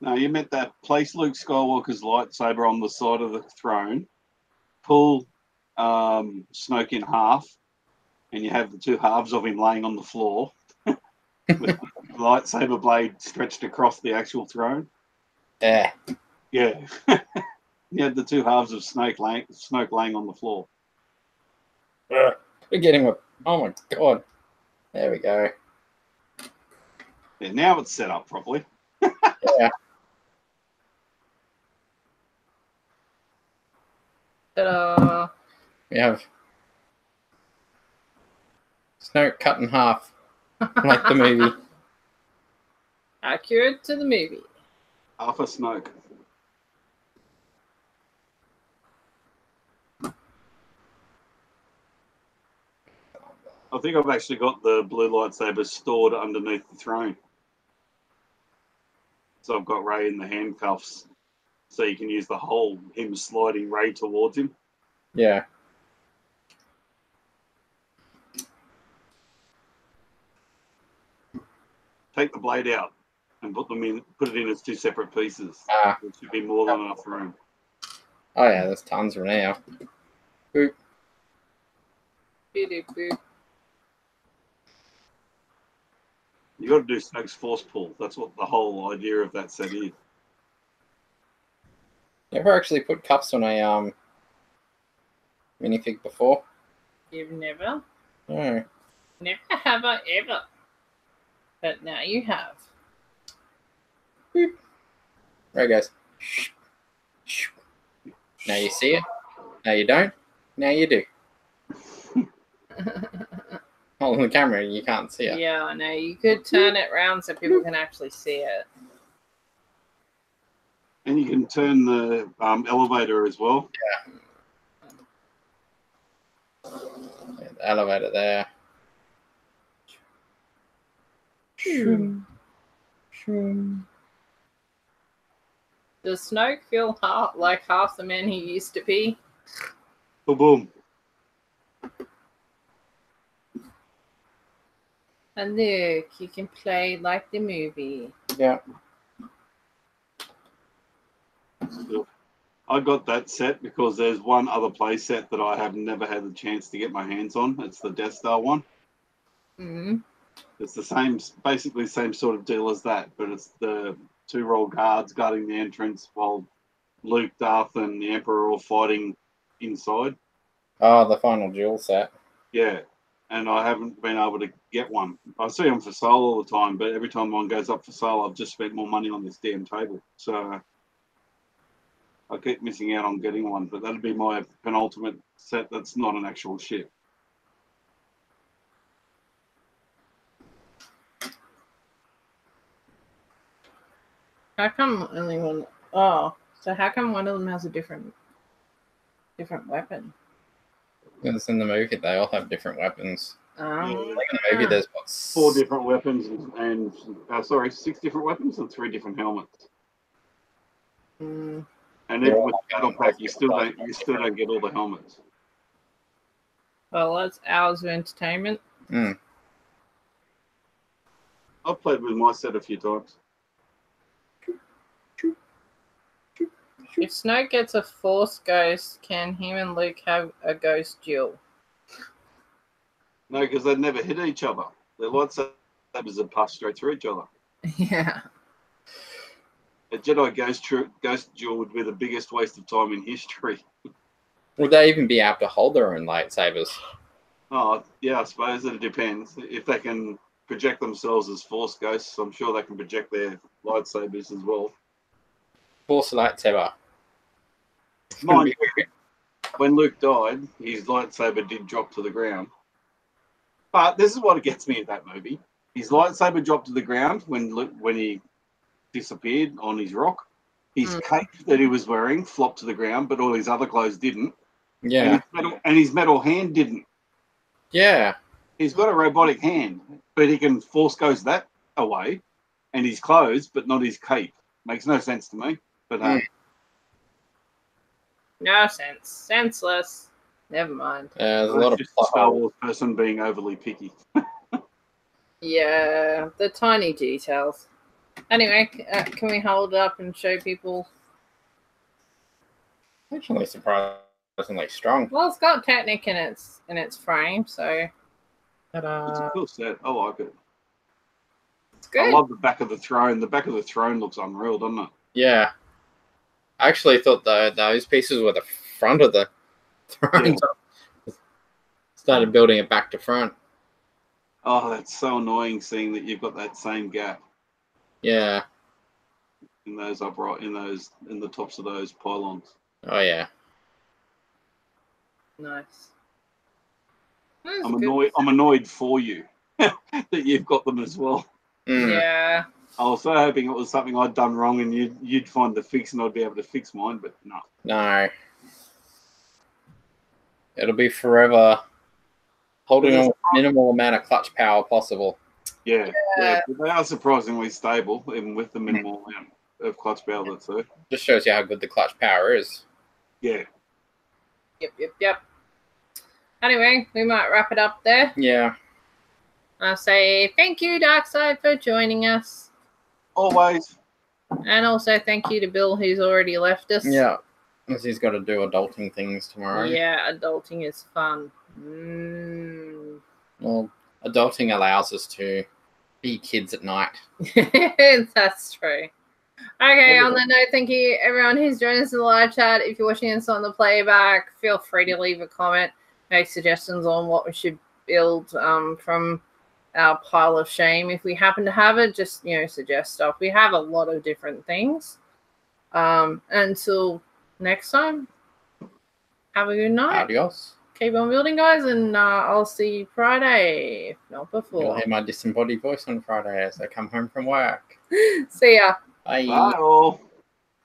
No, you meant that place Luke Skywalker's lightsaber on the side of the throne, pull Snoke in half, and you have the two halves of him laying on the floor with the lightsaber blade stretched across the actual throne. Yeah. Yeah. You had the two halves of Snoke laying on the floor. We're getting a... Oh my God. There we go. Yeah, now it's set up properly. Yeah. Ta-da. We have Snoke cut in half, like the movie. Accurate to the movie. Half a Snoke. I think I've actually got the blue lightsabers stored underneath the throne. So I've got Ray in the handcuffs, so you can use the whole him sliding Ray towards him. Yeah. Take the blade out and put it in as 2 separate pieces. Ah. It should be more than enough room. Oh yeah, there's tons of now. Boop. Boop, boop. You got to do Snoke's force pull. That's what the whole idea of that set is. Never actually put cuffs on a minifig before. You've never? No. Never have I ever. But now you have. Boop. There it goes. Now you see it. Now you don't. Now you do. Hold on the camera, you can't see it. Yeah, I know. You could turn it round so people can actually see it. And you can turn the elevator as well. Yeah, the elevator there. Shroom. Shroom. Does Snoke feel like half the man he used to be? Boom, boom. And look, you can play like the movie. Yeah. I got that set because there's one other play set that I have never had the chance to get my hands on. It's the Death Star one. Mm-hmm. It's the same, basically same sort of deal as that, but it's the 2 roll guards guarding the entrance while Luke, Darth, and the Emperor are all fighting inside. Oh, the final duel set. Yeah, and I haven't been able to get one. I see them for sale all the time, but every time one goes up for sale, I've just spent more money on this damn table. So I keep missing out on getting one, but that'd be my penultimate set that's not an actual ship. How come only one? Oh, so how come one of them has a different weapon? It's in the movie, they all have different weapons. Like in the movie, there's what, 4 different weapons and 6 different weapons and 3 different helmets. Mm. And even with the battle pack, you still don't get all the helmets. Well, that's hours of entertainment. Mm. I've played with my set a few times. If Snoke gets a Force ghost, can him and Luke have a ghost duel? No, because they'd never hit each other. Their lightsabers would pass straight through each other. Yeah. A Jedi ghost duel would be the biggest waste of time in history. Would they even be able to hold their own lightsabers? Oh, yeah, I suppose it depends. If they can project themselves as Force ghosts, I'm sure they can project their lightsabers as well. Force lightsaber. Mind you, when Luke died, his lightsaber did drop to the ground. But this is what gets me at that movie. His lightsaber dropped to the ground when he disappeared on his rock. His cape that he was wearing flopped to the ground, but all his other clothes didn't. Yeah. And his metal hand didn't. Yeah. He's got a robotic hand, but he can force ghost that away, and his clothes, but not his cape. Makes no sense to me. But No sense. Senseless. Never mind. There's a lot of just a plot Star holes. Wars person being overly picky. Yeah, the tiny details. Anyway, can we hold it up and show people? Actually, surprisingly strong. Well, it's got Technic in its frame, so It's a cool set. I like it. it's good. I love the back of the throne. The back of the throne looks unreal, doesn't it? Yeah. I actually thought those pieces were the front of the throne. Yeah. Started building it back to front. Oh, that's so annoying seeing that you've got that same gap Yeah. in those in the tops of those pylons. Oh, yeah. Nice. I'm annoyed for you that you've got them as well. Mm. Yeah. I was so hoping it was something I'd done wrong and you'd find the fix and I'd be able to fix mine, but no. No. It'll be forever Holding on with minimal amount of clutch power possible. Yeah, but they are surprisingly stable, even with the minimal amount of clutch power that's there. Just shows you how good the clutch power is. Yeah. Yep. Anyway, we might wrap it up there. Yeah. I'll say thank you, Darkside, for joining us. Always. And also thank you to Bill, who's already left us. Yeah. Because he's got to do adulting things tomorrow. Yeah, adulting is fun. Well, adulting allows us to be kids at night. That's true. Okay, on that note, thank you everyone who's joined us in the live chat. If you're watching us on the playback, feel free to leave a comment, make suggestions on what we should build from our pile of shame. If we happen to have it, just, suggest stuff. We have a lot of different things. Until next time, have a good night. Adios. Keep on building, guys, and I'll see you Friday, if not before. You'll hear my disembodied voice on Friday as I come home from work. See ya. Bye. Bye all.